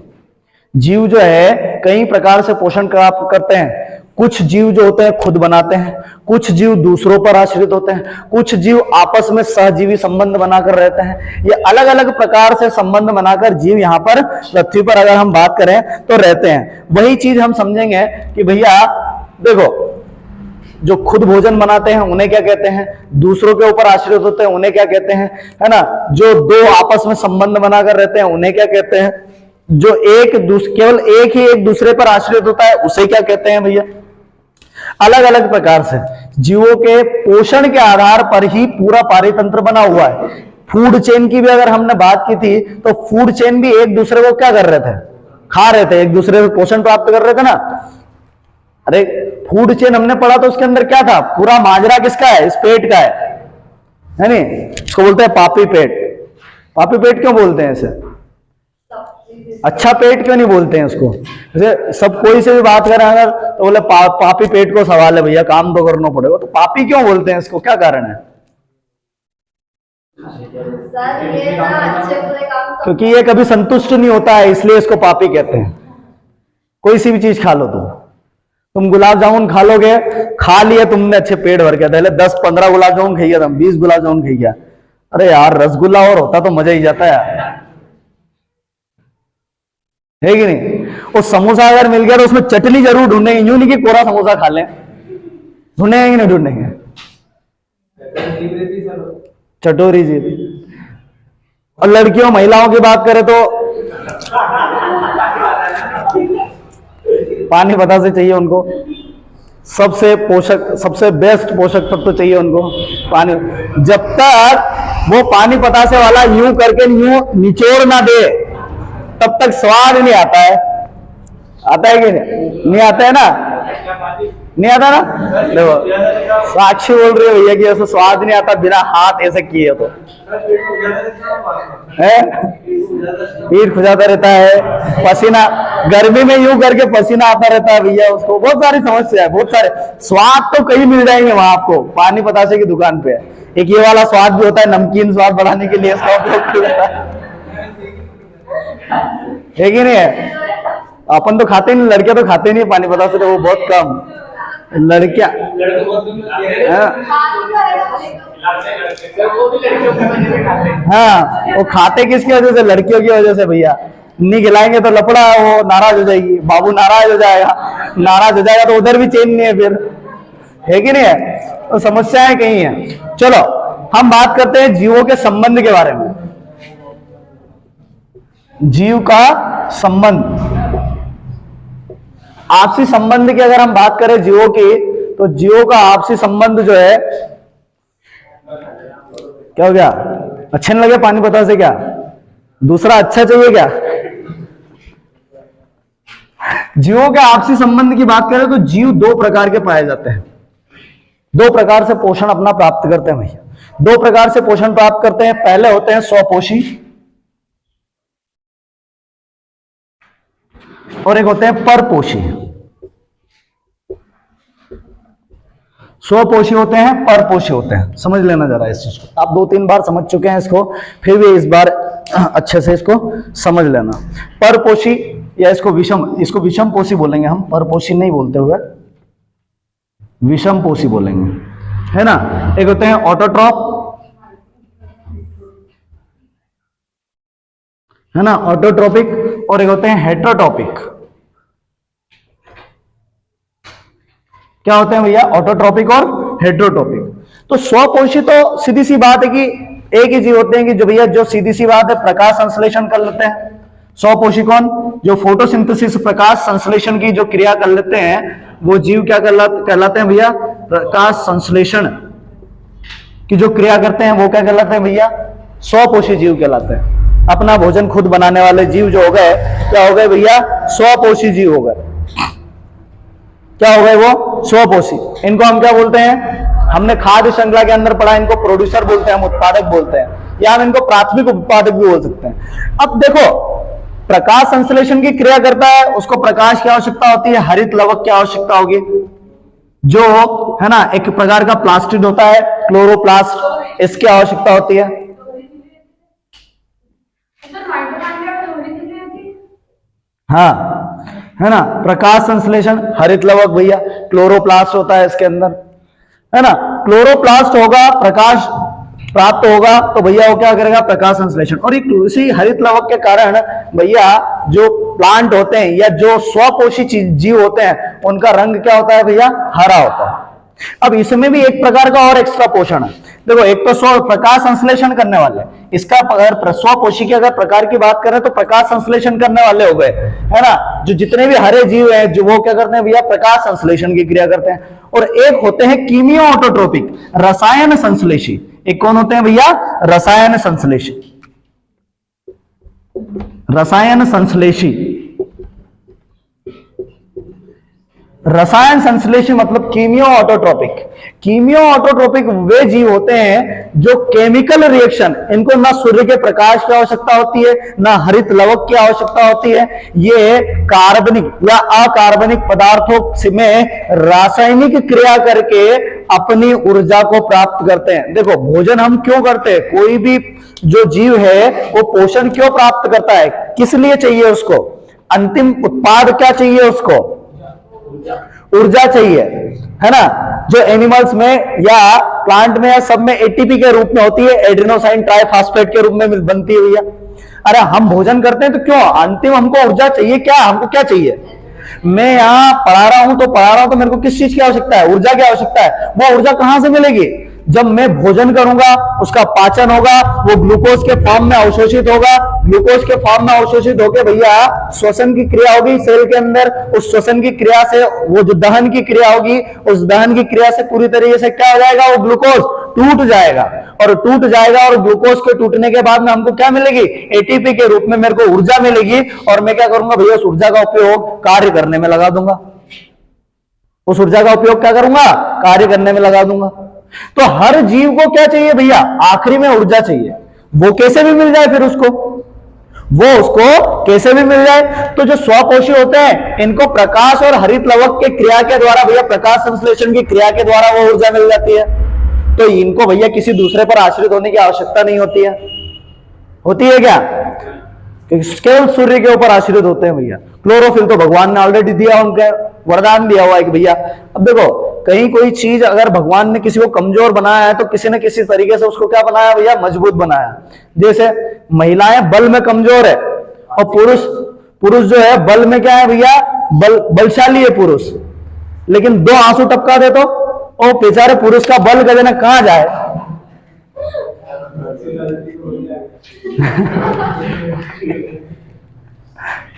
Speaker 1: जीव जो है कई प्रकार से पोषण प्राप्त करते हैं। कुछ जीव जो होते हैं खुद बनाते हैं, कुछ जीव दूसरों पर आश्रित होते हैं, कुछ जीव आपस में सहजीवी संबंध बनाकर रहते हैं। ये अलग अलग प्रकार से संबंध बनाकर जीव यहाँ पर पृथ्वी पर अगर हम बात करें तो रहते हैं। वही चीज हम समझेंगे कि भैया देखो, जो खुद भोजन बनाते हैं उन्हें क्या कहते हैं? दूसरों के ऊपर आश्रित होते हैं उन्हें क्या कहते हैं? है ना। जो दो आपस में संबंध बनाकर रहते हैं उन्हें क्या कहते हैं? जो केवल एक ही एक दूसरे पर आश्रित होता है उसे क्या कहते हैं भैया? अलग अलग प्रकार से जीवों के पोषण के आधार पर ही पूरा पारितंत्र बना हुआ है। फूड चेन की भी अगर हमने बात की थी तो फूड चेन भी एक दूसरे को क्या कर रहे थे? खा रहे थे, एक दूसरे से पोषण प्राप्त कर रहे थे ना। अरे फूड चेन हमने पढ़ा तो उसके अंदर क्या था? पूरा माजरा किसका है? इस पेट का है नहीं? इसको बोलते हैं पापी पेट। पापी पेट क्यों बोलते हैं इसे? अच्छा पेट क्यों नहीं बोलते हैं उसको? जैसे सब कोई से भी बात करें अगर तो बोले पापी पेट को सवाल है भैया, काम तो करना पड़ेगा। तो पापी क्यों बोलते हैं इसको? क्या कारण है? क्योंकि ये कभी संतुष्ट नहीं होता है, इसलिए इसको पापी कहते हैं। कोई सी भी चीज खा लो तुम गुलाब जामुन खा लोगे, खा लिया तुमने अच्छे पेट भर के, पहले 10-15 गुलाब जामुन खाई गया, तुम 20 गुलाब जामुन खाई गया। अरे यार रसगुल्ला और होता तो मजा ही जाता है कि नहीं? वो समोसा अगर मिल गया तो उसमें चटनी जरूर ढूंढेंगे, यूं नहीं कि कोरा समोसा खा लें। ढूंढेंगे कि नहीं ढूंढेंगे? चटोरी जी। और लड़कियों महिलाओं की बात करें तो पानी पता से चाहिए उनको, सबसे पोषक सबसे बेस्ट पोषक तत्व तो चाहिए उनको पानी। जब तक वो पानी पता से वाला यूं करके यूं निचोड़ ना दे तब तक स्वाद नहीं आता है। आता है कि नहीं आता है ना? नहीं आता ना? देखो साक्षी बोल रही है भैया कि ऐसा स्वाद नहीं आता बिना हाथ ऐसे किए तो है, पीठ खुजाता रहता है, पसीना गर्मी में यूं करके पसीना आता रहता है भैया उसको, बहुत सारी समस्या है, बहुत सारे स्वाद तो कई मिल जाएंगे वहां आपको। पानी बतासे की दुकान पे एक ये वाला स्वाद भी होता है, नमकीन स्वाद बढ़ाने के लिए इसका उपयोग किया जाता है कि नहीं है? अपन तो खाते नहीं, लड़के तो खाते नहीं पानी बतासे, तो वो बहुत कम लड़कियां। हाँ वो खाते किसकी वजह से? लड़कियों की वजह से भैया। नहीं खिलाएंगे तो लफड़ा, वो नाराज हो जाएगी, बाबू नाराज हो जाएगा, नाराज हो जाएगा तो उधर भी चैन नहीं है फिर, है कि नहीं है? तो समस्याएं कहीं है। चलो हम बात करते हैं जीवों के संबंध के बारे में। जीव का संबंध, आपसी संबंध की अगर हम बात करें जीवों की, तो जीवों का आपसी संबंध जो है, क्या हो गया? अच्छे नहीं लगे पानी पता से? क्या दूसरा अच्छा चाहिए क्या? जीवों के आपसी संबंध की बात करें तो जीव दो प्रकार के पाए जाते हैं, दो प्रकार से पोषण अपना प्राप्त करते हैं भैया, दो प्रकार से पोषण प्राप्त करते हैं। पहले होते हैं स्वपोषी और एक होते हैं परपोषी। स्वपोषी होते हैं, परपोषी होते हैं। समझ लेना जरा इस चीज को, आप 2-3 बार समझ चुके हैं इसको, फिर भी इस बार अच्छे से इसको समझ लेना। परपोषी या इसको विषम पोषी बोलेंगे हम, परपोषी नहीं बोलते हुए विषम पोषी बोलेंगे, है ना? एक होते हैं ऑटोट्रॉप, है ना, ऑटोट्रोपिक, और एक होते हैं हेटरोट्रोपिक। क्या होते हैं भैया? ऑटोट्रोपिक और हेटरोट्रोपिक। तो स्वपोषी तो सीधी सी बात है कि एक ही जीव होते हैं कि जो भैया, जो सीधी सी बात है, प्रकाश संश्लेषण कर लेते हैं। स्वपोषी कौन? जो फोटोसिंथेसिस, प्रकाश संश्लेषण की जो क्रिया कर लेते हैं, वो जीव क्या कहलाते हैं भैया? प्रकाश संश्लेषण की जो क्रिया करते हैं वो क्या कहलाते हैं भैया? स्वपोषी जीव कहलाते हैं। अपना भोजन खुद बनाने वाले जीव जो हो गए, क्या हो गए भैया? स्वपोषी जीव हो गए। क्या हो गए वो? स्वपोषी। इनको हम क्या बोलते हैं? हमने खाद्य श्रृंखला के अंदर पढ़ा, इनको प्रोड्यूसर बोलते हैं, हम उत्पादक बोलते हैं, या हम इनको प्राथमिक उत्पादक भी बोल सकते हैं। अब देखो, प्रकाश संश्लेषण की क्रिया करता है, उसको प्रकाश की आवश्यकता होती है, हरित लवक की आवश्यकता होगी, जो है ना एक प्रकार का प्लास्टिड होता है, क्लोरोप्लास्ट, इसकी आवश्यकता होती है। हाँ, है ना, प्रकाश संश्लेषण, हरित लवक भैया, क्लोरोप्लास्ट होता है इसके अंदर, है ना। क्लोरोप्लास्ट होगा, प्रकाश प्राप्त होगा, तो भैया वो क्या करेगा? प्रकाश संश्लेषण। और इसी हरित लवक के कारण भैया जो प्लांट होते हैं या जो स्वपोषी जीव होते हैं, उनका रंग क्या होता है भैया? हरा होता है। अब इसमें भी एक प्रकार का और एक्स्ट्रा पोषण है। देखो, एक तो स्व प्रकाश संश्लेषण करने वाले, इसका अगर स्वपोषी की अगर प्रकार की बात करें तो प्रकाश संश्लेषण करने वाले हो गए, है ना। जो जितने भी हरे जीव हैं, जो वो क्या करते हैं भैया? प्रकाश संश्लेषण की क्रिया करते हैं। और एक होते हैं कीमियो ऑटोट्रोपिक, रसायन संश्लेषी। एक कौन होते हैं भैया? रसायन संश्लेषी। रसायन संश्लेषी, रसायन संश्लेषी मतलब कीमियो ऑटोट्रोपिक। कीमियो ऑटोट्रोपिक वे जीव होते हैं जो केमिकल रिएक्शन, इनको ना सूर्य के प्रकाश की आवश्यकता होती है, ना हरित लवक की आवश्यकता होती है, ये कार्बनिक या अकार्बनिक पदार्थों में रासायनिक क्रिया करके अपनी ऊर्जा को प्राप्त करते हैं। देखो, भोजन हम क्यों करते हैं? कोई भी जो जीव है वो पोषण क्यों प्राप्त करता है? किस लिए चाहिए उसको? अंतिम उत्पाद क्या चाहिए उसको? ऊर्जा चाहिए, है ना। जो एनिमल्स में या प्लांट में या सब में एटीपी के रूप में होती है, एड्रेनोसाइन ट्राइफॉस्फेट के रूप में बनती है भैया। अरे हम भोजन करते हैं तो क्यों? अंतिम हमको ऊर्जा चाहिए। क्या हमको क्या चाहिए? मैं यहाँ पढ़ा रहा हूं तो मेरे को किस चीज की आवश्यकता है? ऊर्जा की आवश्यकता है। वो ऊर्जा कहां से मिलेगी? जब मैं भोजन करूंगा, उसका पाचन होगा, वो ग्लूकोज के फॉर्म में अवशोषित होगा, ग्लूकोज के फॉर्म में अवशोषित होकर भैया श्वसन की क्रिया होगी सेल के अंदर। उस श्वसन की क्रिया से वो जो दहन की क्रिया होगी, उस दहन की क्रिया से पूरी तरीके से क्या हो जाएगा? वो ग्लूकोज टूट जाएगा, और टूट जाएगा, और ग्लूकोज के टूटने के बाद में हमको क्या मिलेगी? एटीपी के रूप में मेरे को ऊर्जा मिलेगी, और मैं क्या करूंगा भैया? उस ऊर्जा का उपयोग कार्य करने में लगा दूंगा। उस ऊर्जा का उपयोग क्या करूंगा, कार्य करने में लगा दूंगा। तो हर जीव को क्या चाहिए भैया, आखिरी में ऊर्जा चाहिए। वो कैसे भी मिल जाए, फिर उसको कैसे भी मिल जाए। तो जो स्वपोषी होते हैं, इनको प्रकाश और हरित लवक के क्रिया के द्वारा भैया, प्रकाश संश्लेषण की क्रिया के द्वारा वो ऊर्जा मिल जाती है। तो इनको भैया किसी दूसरे पर आश्रित होने की आवश्यकता नहीं होती है क्या, केवल सूर्य के ऊपर आश्रित होते हैं भैया। क्लोरोफिल तो भगवान ने ऑलरेडी दिया, उनका वरदान दिया हुआ है कि भैया, अब देखो कहीं कोई चीज अगर भगवान ने किसी को कमजोर बनाया है तो किसी न किसी तरीके से उसको क्या बनाया भैया, मजबूत बनाया। जैसे महिलाएं बल में कमजोर है और पुरुष जो है बल में क्या है भैया, बलशाली है पुरुष। लेकिन 2 आंसू टपका दे तो ओ बेचारे पुरुष का बल गजे न कहां जाए।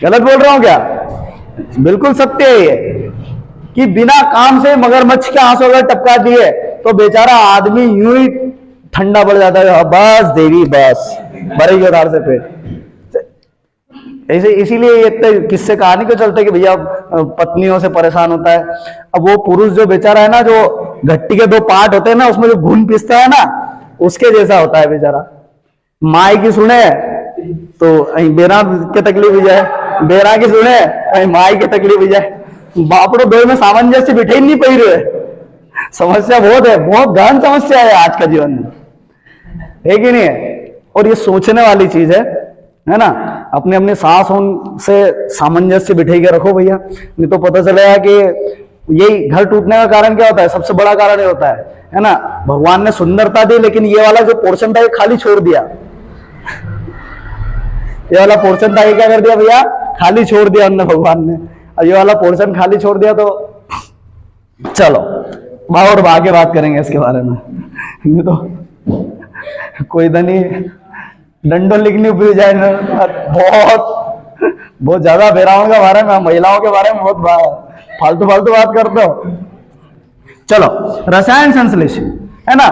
Speaker 1: गलत बोल रहा हूं क्या, बिल्कुल सत्य है ये कि बिना काम से मगरमच्छ के आंसू अगर टपका दिए तो बेचारा आदमी यूं ही ठंडा पड़ जाता है, बस देवी बस भरेगी उधार से पेट। ऐसे इसीलिए ये किससे कहानी को चलते कि भैया पत्नियों से परेशान होता है। अब वो पुरुष जो बेचारा है ना, जो घट्टी के 2 पार्ट होते हैं ना, उसमें जो घुन पिसता है ना, उसके जैसा होता है बेचारा। माई की सुने तो बेरा के तकलीफ भी जाए, बेरा की सुने माई की तकलीफ भी जाए। बापड़ो दो में सामंजस्य बिठे नहीं पी रहे। समस्या बहुत है, बहुत गहन समस्या है आज का जीवन में, है कि नहीं है। और ये सोचने वाली चीज है ना। अपने अपने सांस से सामंजस्य बिठे के रखो भैया, नहीं तो पता चलेगा कि यही घर टूटने का कारण क्या होता है, सबसे बड़ा कारण ये होता है ना। भगवान ने सुंदरता दी लेकिन ये वाला जो पोर्शन था ये खाली छोड़ दिया। ये वाला पोर्शन था ये क्या कर दिया भैया, खाली छोड़ दिया उन्होंने भगवान ने। और ये वाला पोर्शन खाली छोड़ दिया तो चलो और आगे बात करेंगे इसके बारे में। नहीं तो कोई धनी डंडो लिखनी उपज जाए ना, बहुत ज्यादा बेराओं के बारे में, महिलाओं के बारे में बहुत फालतू बात करते हो। चलो रसायन संश्लेषण है ना,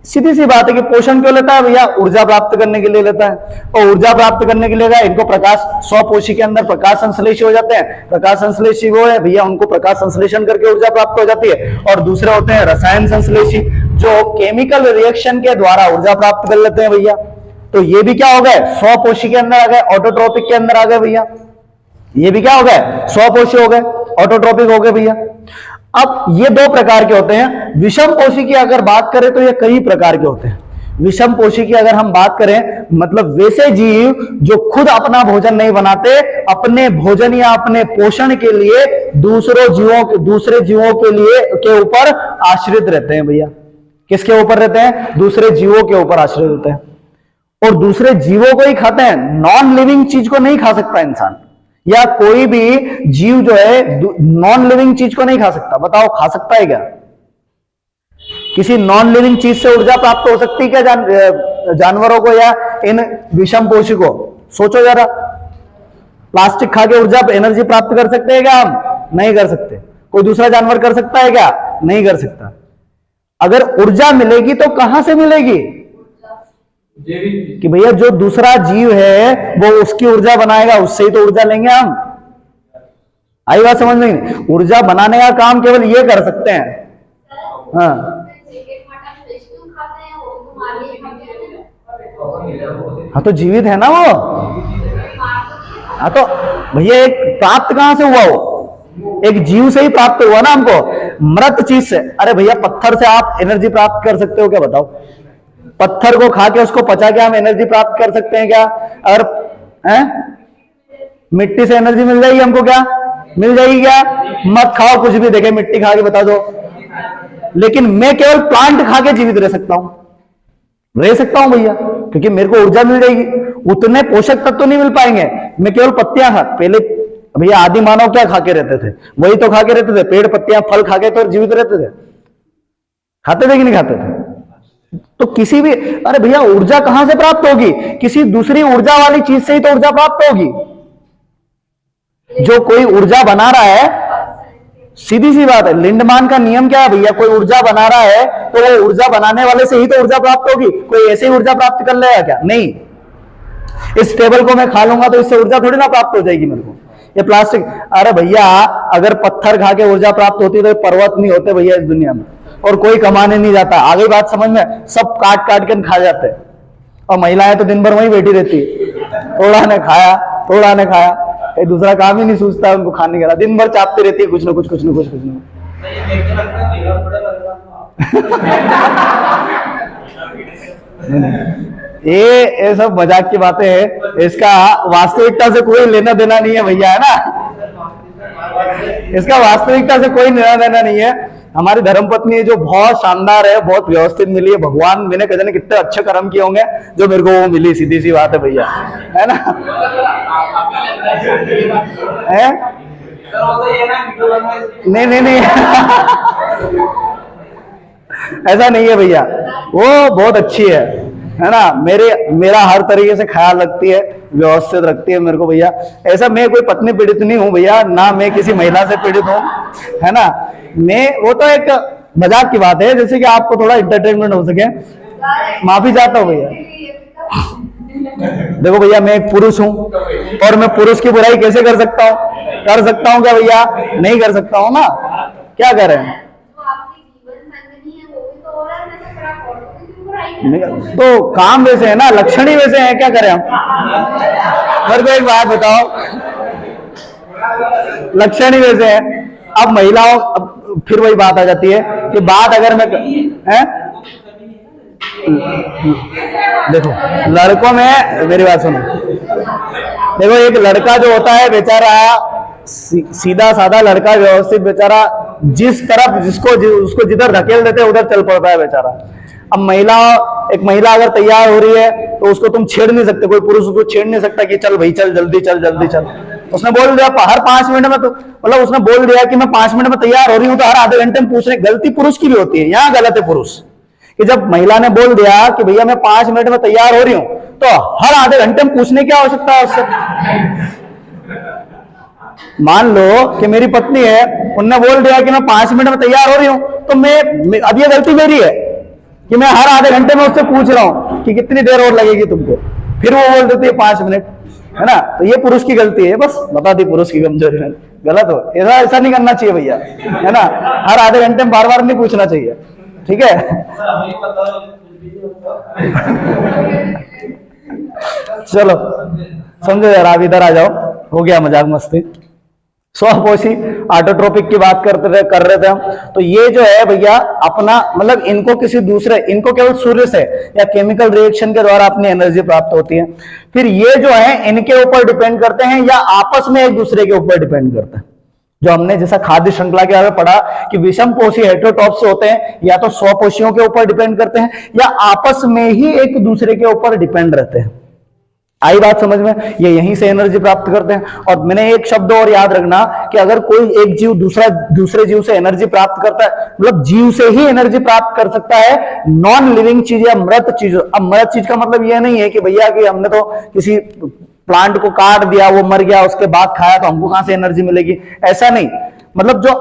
Speaker 1: सीधी सी बात है कि पोषण क्यों लेता है भैया, ऊर्जा प्राप्त करने के लिए लेता है। और ऊर्जा प्राप्त करने के लिए इनको प्रकाश, स्वपोषी के अंदर प्रकाश संश्लेषी हो जाते हैं। प्रकाश संश्लेषी वो है भैया, उनको प्रकाश संश्लेषण करके ऊर्जा प्राप्त हो जाती है। और दूसरे होते हैं रसायन संश्लेषी, जो केमिकल रिएक्शन के द्वारा ऊर्जा प्राप्त कर लेते हैं भैया। तो ये भी क्या हो गए, स्वपोषी के अंदर आ गए, ऑटोट्रोपिक के अंदर आ गए भैया। ये भी क्या हो गए, स्वपोषी हो गए, ऑटोट्रोपिक हो गए भैया। अब ये 2 प्रकार के होते हैं। विषम पोषी की अगर बात करें तो ये कई प्रकार के होते हैं। विषम पोषी की अगर हम बात करें, मतलब वैसे जीव जो खुद अपना भोजन नहीं बनाते, अपने भोजन या अपने पोषण के लिए दूसरे जीवों के लिए के ऊपर आश्रित रहते हैं भैया। किसके ऊपर रहते हैं, दूसरे जीवों के ऊपर आश्रित होते हैं और दूसरे जीवों को ही खाते हैं। नॉन लिविंग चीज को नहीं खा सकता इंसान, या कोई भी जीव जो है नॉन लिविंग चीज को नहीं खा सकता। बताओ खा सकता है क्या, किसी नॉन लिविंग चीज से ऊर्जा प्राप्त हो सकती है क्या जानवरों को या इन विषम पोषी को? सोचो जरा, प्लास्टिक खा के ऊर्जा एनर्जी प्राप्त कर सकते हैं क्या हम? नहीं कर सकते। कोई दूसरा जानवर कर सकता है क्या? नहीं कर सकता। अगर ऊर्जा मिलेगी तो कहां से मिलेगी, कि भैया जो दूसरा जीव है वो उसकी ऊर्जा बनाएगा, उससे ही तो ऊर्जा लेंगे हम। आई बात समझ में? ऊर्जा बनाने का काम केवल ये कर सकते हैं। हाँ तो जीवित है ना वो। हाँ तो भैया एक प्राप्त कहां से हुआ, वो एक जीव से ही प्राप्त हुआ ना हमको, मृत चीज से। अरे भैया पत्थर से आप एनर्जी प्राप्त कर सकते हो क्या, बताओ? पत्थर को खा के उसको पचा के हम एनर्जी प्राप्त कर सकते हैं क्या? अगर मिट्टी से एनर्जी मिल जाएगी हमको, क्या मिल जाएगी क्या? मत खाओ कुछ भी, देखे मिट्टी खा के बता दो। लेकिन मैं केवल प्लांट खा के जीवित रह सकता हूं भैया, क्योंकि मेरे को ऊर्जा मिल जाएगी। उतने पोषक तत्व तो नहीं मिल पाएंगे, मैं केवल पत्तियां खा। पहले भैया आदि मानव क्या खा के रहते थे, वही तो खा के रहते थे, पेड़ पत्तियां फल खा के तो जीवित रहते थे। खाते थे कि नहीं खाते थे? तो किसी भी, अरे भैया ऊर्जा कहां से प्राप्त होगी, किसी दूसरी ऊर्जा वाली चीज से ही तो ऊर्जा प्राप्त होगी। जो कोई ऊर्जा बना रहा है, सीधी सी बात है, लिंडमान का नियम क्या है भैया, कोई ऊर्जा बना रहा है तो वो ऊर्जा बनाने वाले से ही तो ऊर्जा प्राप्त होगी। कोई ऐसे ही ऊर्जा प्राप्त कर लेगा क्या? नहीं। इस टेबल को मैं खा लूंगा तो इससे ऊर्जा थोड़ी ना प्राप्त हो जाएगी मेरे को। ये प्लास्टिक। अरे भैया, अगर पत्थर खा के ऊर्जा प्राप्त होती तो पर्वत नहीं होते भैया इस दुनिया में, और कोई कमाने नहीं जाता। आ गई बात समझ में? सब काट काट के खा जाते हैं, और महिलाएं तो दिन भर वहीं बैठी रहती, थोड़ा ने खाया थोड़ा ने खाया, ये दूसरा काम ही नहीं सूझता उनको खाने का, दिन भर चापती रहती है कुछ ना कुछ कुछ ना कुछ कुछ ना। ये सब मजाक की बातें हैं, इसका वास्तविकता से कोई लेना देना नहीं है भैया, है ना? इसका वास्तविकता से कोई लेना देना नहीं है। हमारी धर्मपत्नी है जो बहुत शानदार है, बहुत व्यवस्थित मिली है। भगवान मैंने कहते कितने अच्छे कर्म किए होंगे जो मेरे को वो मिली, सीधी सी बात है भैया, है ना? है? नहीं नहीं नहीं ऐसा नहीं है भैया, वो बहुत अच्छी है ना? मेरा हर तरीके से ख्याल रखती है, व्यवस्थित रखती है मेरे को भैया। ऐसा मैं कोई पत्नी पीड़ित नहीं हूँ भैया, ना मैं किसी महिला से पीड़ित हूँ, है ना? वो तो एक मजाक की बात है, जैसे कि आपको थोड़ा इंटरटेनमेंट हो सके। माफी चाहता हूँ भैया। देखो भैया, मैं एक पुरुष हूँ, और मैं पुरुष की बुराई कैसे कर सकता हूँ? कर सकता हूँ क्या भैया? नहीं कर सकता हूँ ना। क्या कर रहे हैं? तो काम वैसे है ना, लक्षण ही वैसे है, क्या करें हम? मेरे को एक बात बताओ, लक्षण ही वैसे है। अब महिलाओं, अब फिर वही बात आ जाती है कि बात अगर मैं देखो लड़कों में, मेरी बात सुनो, देखो एक लड़का जो होता है बेचारा, सीधा साधा लड़का, व्यवस्थित बेचारा, जिस तरफ उसको जिधर धकेल देते उधर चल पड़ता है बेचारा। अब एक महिला अगर तैयार हो रही है तो उसको तुम छेड़ नहीं सकते, कोई पुरुष उसको छेड़ नहीं सकता कि चल भाई चल, जल्दी चल जल्दी चल। उसने बोल दिया हर 5 मिनट में, तो मतलब उसने बोल दिया कि मैं 5 मिनट में तैयार हो रही हूँ, तो हर आधे घंटे में पूछने, गलती पुरुष की भी होती है। यहाँ गलत है पुरुष कि जब महिला ने बोल दिया कि भैया मैं 5 मिनट में तैयार हो रही हूं, तो हर आधे घंटे में पूछने की आवश्यकता है उससे। मान लो कि मेरी पत्नी है, उनने बोल दिया कि मैं 5 मिनट में तैयार हो रही हूं, तो मैं अब ये गलती मेरी है कि मैं हर आधे घंटे में उससे पूछ रहा हूं कि कितनी देर और लगेगी तुमको, फिर वो बोल देती है 5 मिनट, है ना? तो ये पुरुष की गलती है, बस बता दी पुरुष की कमजोरी है। गलत हो, ऐसा नहीं करना चाहिए भैया, है ना? हर आधे घंटे में बार बार नहीं पूछना चाहिए, ठीक है? चलो समझो यार, आप इधर आ जाओ, हो गया मजाक मस्ती। स्वपोषी ऑटोट्रोपिक की बात कर रहे थे हम। तो ये जो है भैया अपना, मतलब इनको किसी दूसरे, इनको केवल सूर्य से या केमिकल रिएक्शन के द्वारा अपनी एनर्जी प्राप्त होती है। फिर ये जो है इनके ऊपर डिपेंड करते हैं या आपस में एक दूसरे के ऊपर डिपेंड करते हैं। जो हमने जैसा खाद्य श्रृंखला के बारे में पढ़ा कि विषम पोषी हेटेरोटॉप्स होते हैं, या तो स्वपोषियों के ऊपर डिपेंड करते हैं या आपस में ही एक दूसरे के ऊपर डिपेंड रहते हैं। आई बात समझ में? ये यहीं से एनर्जी प्राप्त करते हैं। और मैंने एक शब्द और याद रखना कि अगर कोई एक जीव दूसरे जीव से एनर्जी प्राप्त करता है, मतलब जीव से ही एनर्जी प्राप्त कर सकता है, नॉन लिविंग चीज या मृत चीज। अब मृत चीज का मतलब ये नहीं है कि भैया कि हमने तो किसी प्लांट को काट दिया, वो मर गया, उसके बाद खाया तो हमको कहां से एनर्जी मिलेगी, ऐसा नहीं। मतलब जो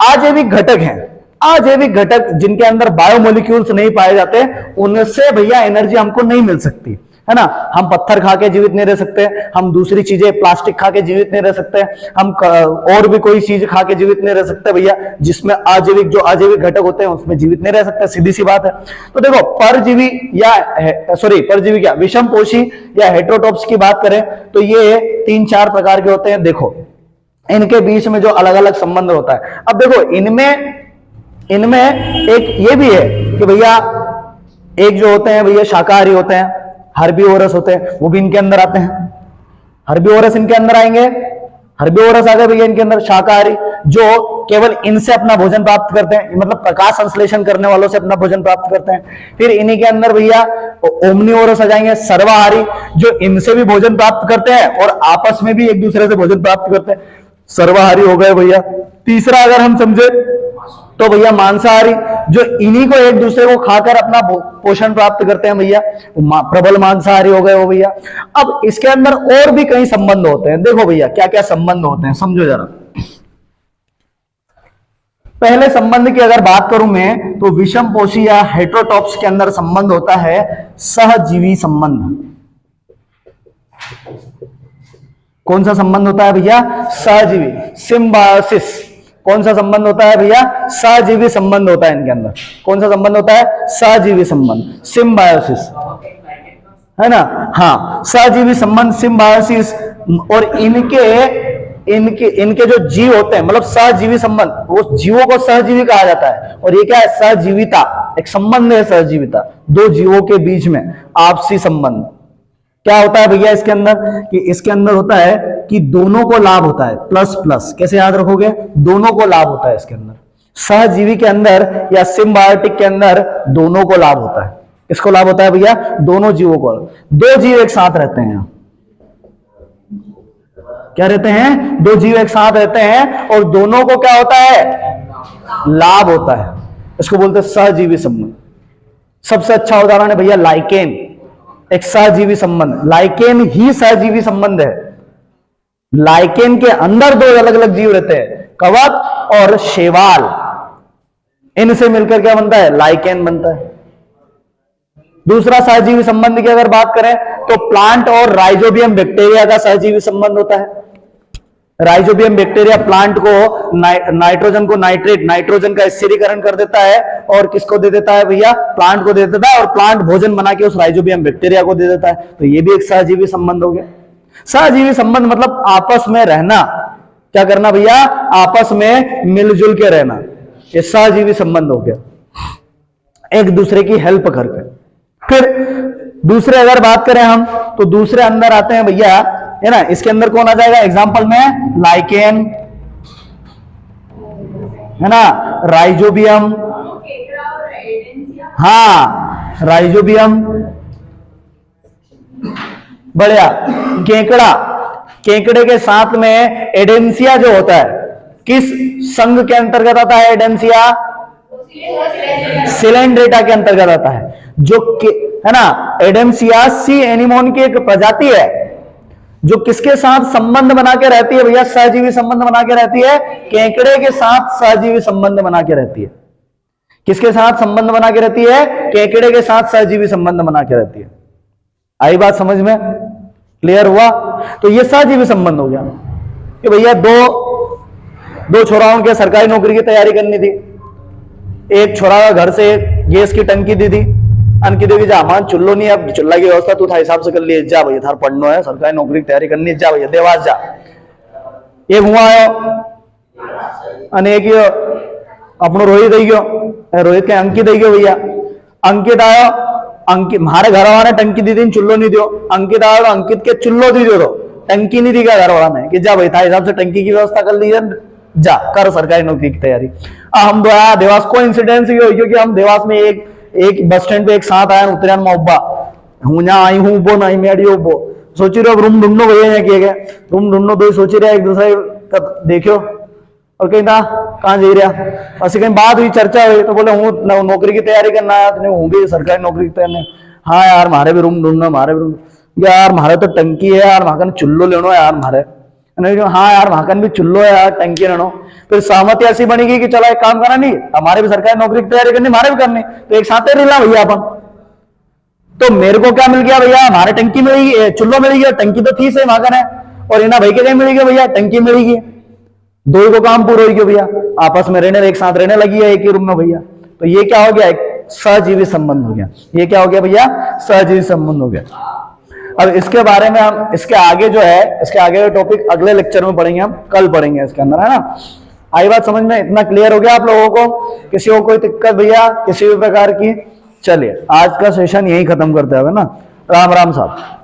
Speaker 1: अजैविक घटक हैं, अजैविक घटक जिनके अंदर बायोमोलिक्यूल्स नहीं पाए जाते, उनसे भैया एनर्जी हमको नहीं मिल सकती, है ना? हम पत्थर खा के जीवित नहीं रह सकते, हम दूसरी चीजें प्लास्टिक खा के जीवित नहीं रह सकते, हम और भी कोई चीज खा के जीवित नहीं रह सकते भैया, जिसमें जो अजैविक घटक होते हैं उसमें जीवित नहीं रह सकते, सीधी सी बात है। तो देखो परजीवी परजीवी क्या, विषम पोषी या हेटेरोटॉप्स की बात करें तो ये 3-4 प्रकार के होते हैं। देखो इनके बीच में जो अलग अलग संबंध होता है, अब देखो इनमें एक ये भी है कि भैया एक जो होते हैं भैया शाकाहारी होते हैं, हर्बीवोरस होते हैं, वो भी इनके अंदर आते हैं। हर्बीवोरस इनके अंदर आएंगे, हर्बीवोरस आ गए भैया इनके अंदर। शाकाहारी जो केवल इनसे अपना भोजन प्राप्त करते हैं, मतलब प्रकाश संश्लेषण करने वालों से अपना भोजन प्राप्त करते हैं। फिर इन्हीं के अंदर भैया ओमनीवोरस आ जाएंगे, सर्वाहारी, जो इनसे भी भोजन प्राप्त करते हैं और आपस में भी एक दूसरे से भोजन प्राप्त करते हैं, सर्वाहारी हो गए भैया। तीसरा अगर हम समझे तो भैया मांसाहारी, जो इन्हीं को एक दूसरे को खाकर अपना पोषण प्राप्त करते हैं भैया, प्रबल मांसाहारी हो गए वो भैया। अब इसके अंदर और भी कई संबंध होते हैं, देखो भैया क्या क्या संबंध होते हैं, समझो जरा। पहले संबंध की अगर बात करूं मैं तो विषम पोषी या हेटेरोटॉप्स के अंदर संबंध होता है सहजीवी संबंध। कौन सा संबंध होता है भैया? सहजीवी, सिम्बायोसिस। कौन सा संबंध होता है भैया? सहजीवी संबंध होता है इनके अंदर। कौन सा संबंध होता है? सहजीवी संबंध, सिम्बायोसिस, है ना? हाँ, सहजीवी संबंध, सिम्बायोसिस। और इनके जो जीव होते हैं, मतलब सहजीवी संबंध, वो जीवों को सहजीवी कहा जाता है। और ये क्या है? सहजीविता, एक संबंध है सहजीविता, दो जीवों के बीच में आपसी संबंध। क्या होता है भैया इसके अंदर? कि इसके अंदर होता है कि दोनों को लाभ होता है, प्लस प्लस। कैसे याद रखोगे? दोनों को लाभ होता है इसके अंदर। सहजीवी के अंदर या सिम्बायोटिक के अंदर दोनों को लाभ होता है। किसको लाभ होता है भैया? दोनों जीवों को। दो जीव एक साथ रहते हैं, क्या रहते हैं? दो जीव एक साथ रहते हैं और दोनों को क्या होता है? लाभ होता है। इसको बोलते हैं सहजीवी संबंध। सबसे अच्छा उदाहरण है भैया लाइकेन, एक सहजीवी संबंध। लाइकेन ही सहजीवी संबंध है। लाइकेन के अंदर दो अलग अलग जीव रहते हैं, कवक और शैवाल। इनसे मिलकर क्या बनता है? लाइकेन बनता है। दूसरा सहजीवी संबंध की अगर बात करें तो प्लांट और राइजोबियम बैक्टीरिया का सहजीवी संबंध होता है। राइजोबियम बैक्टीरिया प्लांट को नाइट्रोजन को नाइट्रोजन का स्थिरीकरण कर देता है और किसको दे देता है भैया? प्लांट को दे देता है, और प्लांट भोजन बना के उस राइजोबियम बैक्टीरिया को दे देता है। तो ये भी एक सहजीवी संबंध हो गया। सहजीवी संबंध मतलब आपस में रहना। क्या करना भैया? आपस में मिलजुल के रहना। ये सहजीवी संबंध हो गया, एक दूसरे की हेल्प करके। फिर दूसरे अगर बात करें हम, तो दूसरे अंदर आते हैं भैया, है ना? इसके अंदर कौन आ जाएगा? एग्जांपल में लाइकेन, है ना? राइजोबियम, हाँ राइजोबियम, बढ़िया। केकड़ा, केकड़े के साथ में एडेंसिया जो होता है, किस संघ के अंतर्गत आता है एडेंसिया? सिलेंड्रेटा के अंतर्गत आता है। जो है ना, एडेंसिया सी एनिमोन की एक प्रजाति है जो किसके साथ संबंध बना के रहती है भैया? सहजीवी संबंध बना के रहती है। केकड़े के साथ सहजीवी संबंध बना के रहती है। किसके साथ संबंध बना के रहती है? केकड़े के साथ सहजीवी संबंध बना के रहती है। आई बात समझ में? क्लियर हुआ? तो ये सहजीवी संबंध हो गया कि भैया दो छोराओं के सरकारी नौकरी की तैयारी करनी थी। एक छोरा घर से गैस की टंकी दी थी, अनकी देवी जा मान चुल्लो नहीं, अब चुल्ला की व्यवस्था तू था हिसाब से कर लिए, जा भैया थार पढ़ना है, सरकारी नौकरी की तैयारी करनी है, जा भैया देवास जा। एक हुआ आयो અને એક આપણો રોહિત થઈ ગયો, રોહિત के अंकित થઈ ગયો भैया। अंकित आयो, अंकित मारे घर वाला ने टंकी दी थी, चुल्लो नहीं दियो। अंकित आयो तो अंकित के चुल्लो दी दो, टंकी नहीं दी गया घर वाला ने कि जा भाई था हिसाब से टंकी की व्यवस्था कर लीजिए, जा कर सरकारी नौकरी की तैयारी। हम दो आया देवास, को इंसिडेंस ये क्योंकि हम देवास में एक बस स्टैंड पे एक साथ आया, उतरियान में उब्बा हूं ना आई हूं उबो नहीं मेड़ी उबो सोची रहो रूम ढूंढो भैया यहाँ किए गए रूम ढूंढो, दो सोची रहे एक दूसरे का देखियो और कहीं था कहाँ जी रहा, ऐसे कहीं बात हुई चर्चा हुई तो बोले हूँ नौकरी की तैयारी करना है, हूँ भी सरकारी नौकरी की तैयारी। हाँ यार मारे भी रूम ढूंढना, मारे भी रूम यार मारे तो टंकी है यार, वहां चुल्लो लेनो यार मारे। हाँ यार वहां भी चुल्लो है यार, टंकी लेनो। फिर सहमति ऐसी बनेगी कि चलो एक काम करना नहीं, हमारे भी सरकारी नौकरी की तैयारी करनी, हमारे भी करनी, तो एक साथ ही रिला भैया अपन। तो मेरे को क्या मिल गया भैया? हमारे टंकी मिलेगी, चुल्लो मिलेगी, टंकी तो थी से वहां है, और इना भाई के कहीं मिलेगी भैया? टंकी मिलेगी। दो ही को काम पूरा हो गया भैया, आपस में रहने एक साथ रहने लगी है एक ही रूम में भैया। तो ये क्या हो गया? एक सहजीवी संबंध हो गया। ये क्या हो गया भैया? सहजीवी संबंध हो गया। अब इसके बारे में हम इसके आगे जो है, इसके आगे का टॉपिक अगले लेक्चर में पढ़ेंगे, हम कल पढ़ेंगे इसके अंदर, है ना? आई बात समझ में? इतना क्लियर हो गया आप लोगों को? किसी को कोई दिक्कत भैया किसी भी प्रकार की? चलिए आज का सेशन यही खत्म करते हैं ना। राम राम साहब।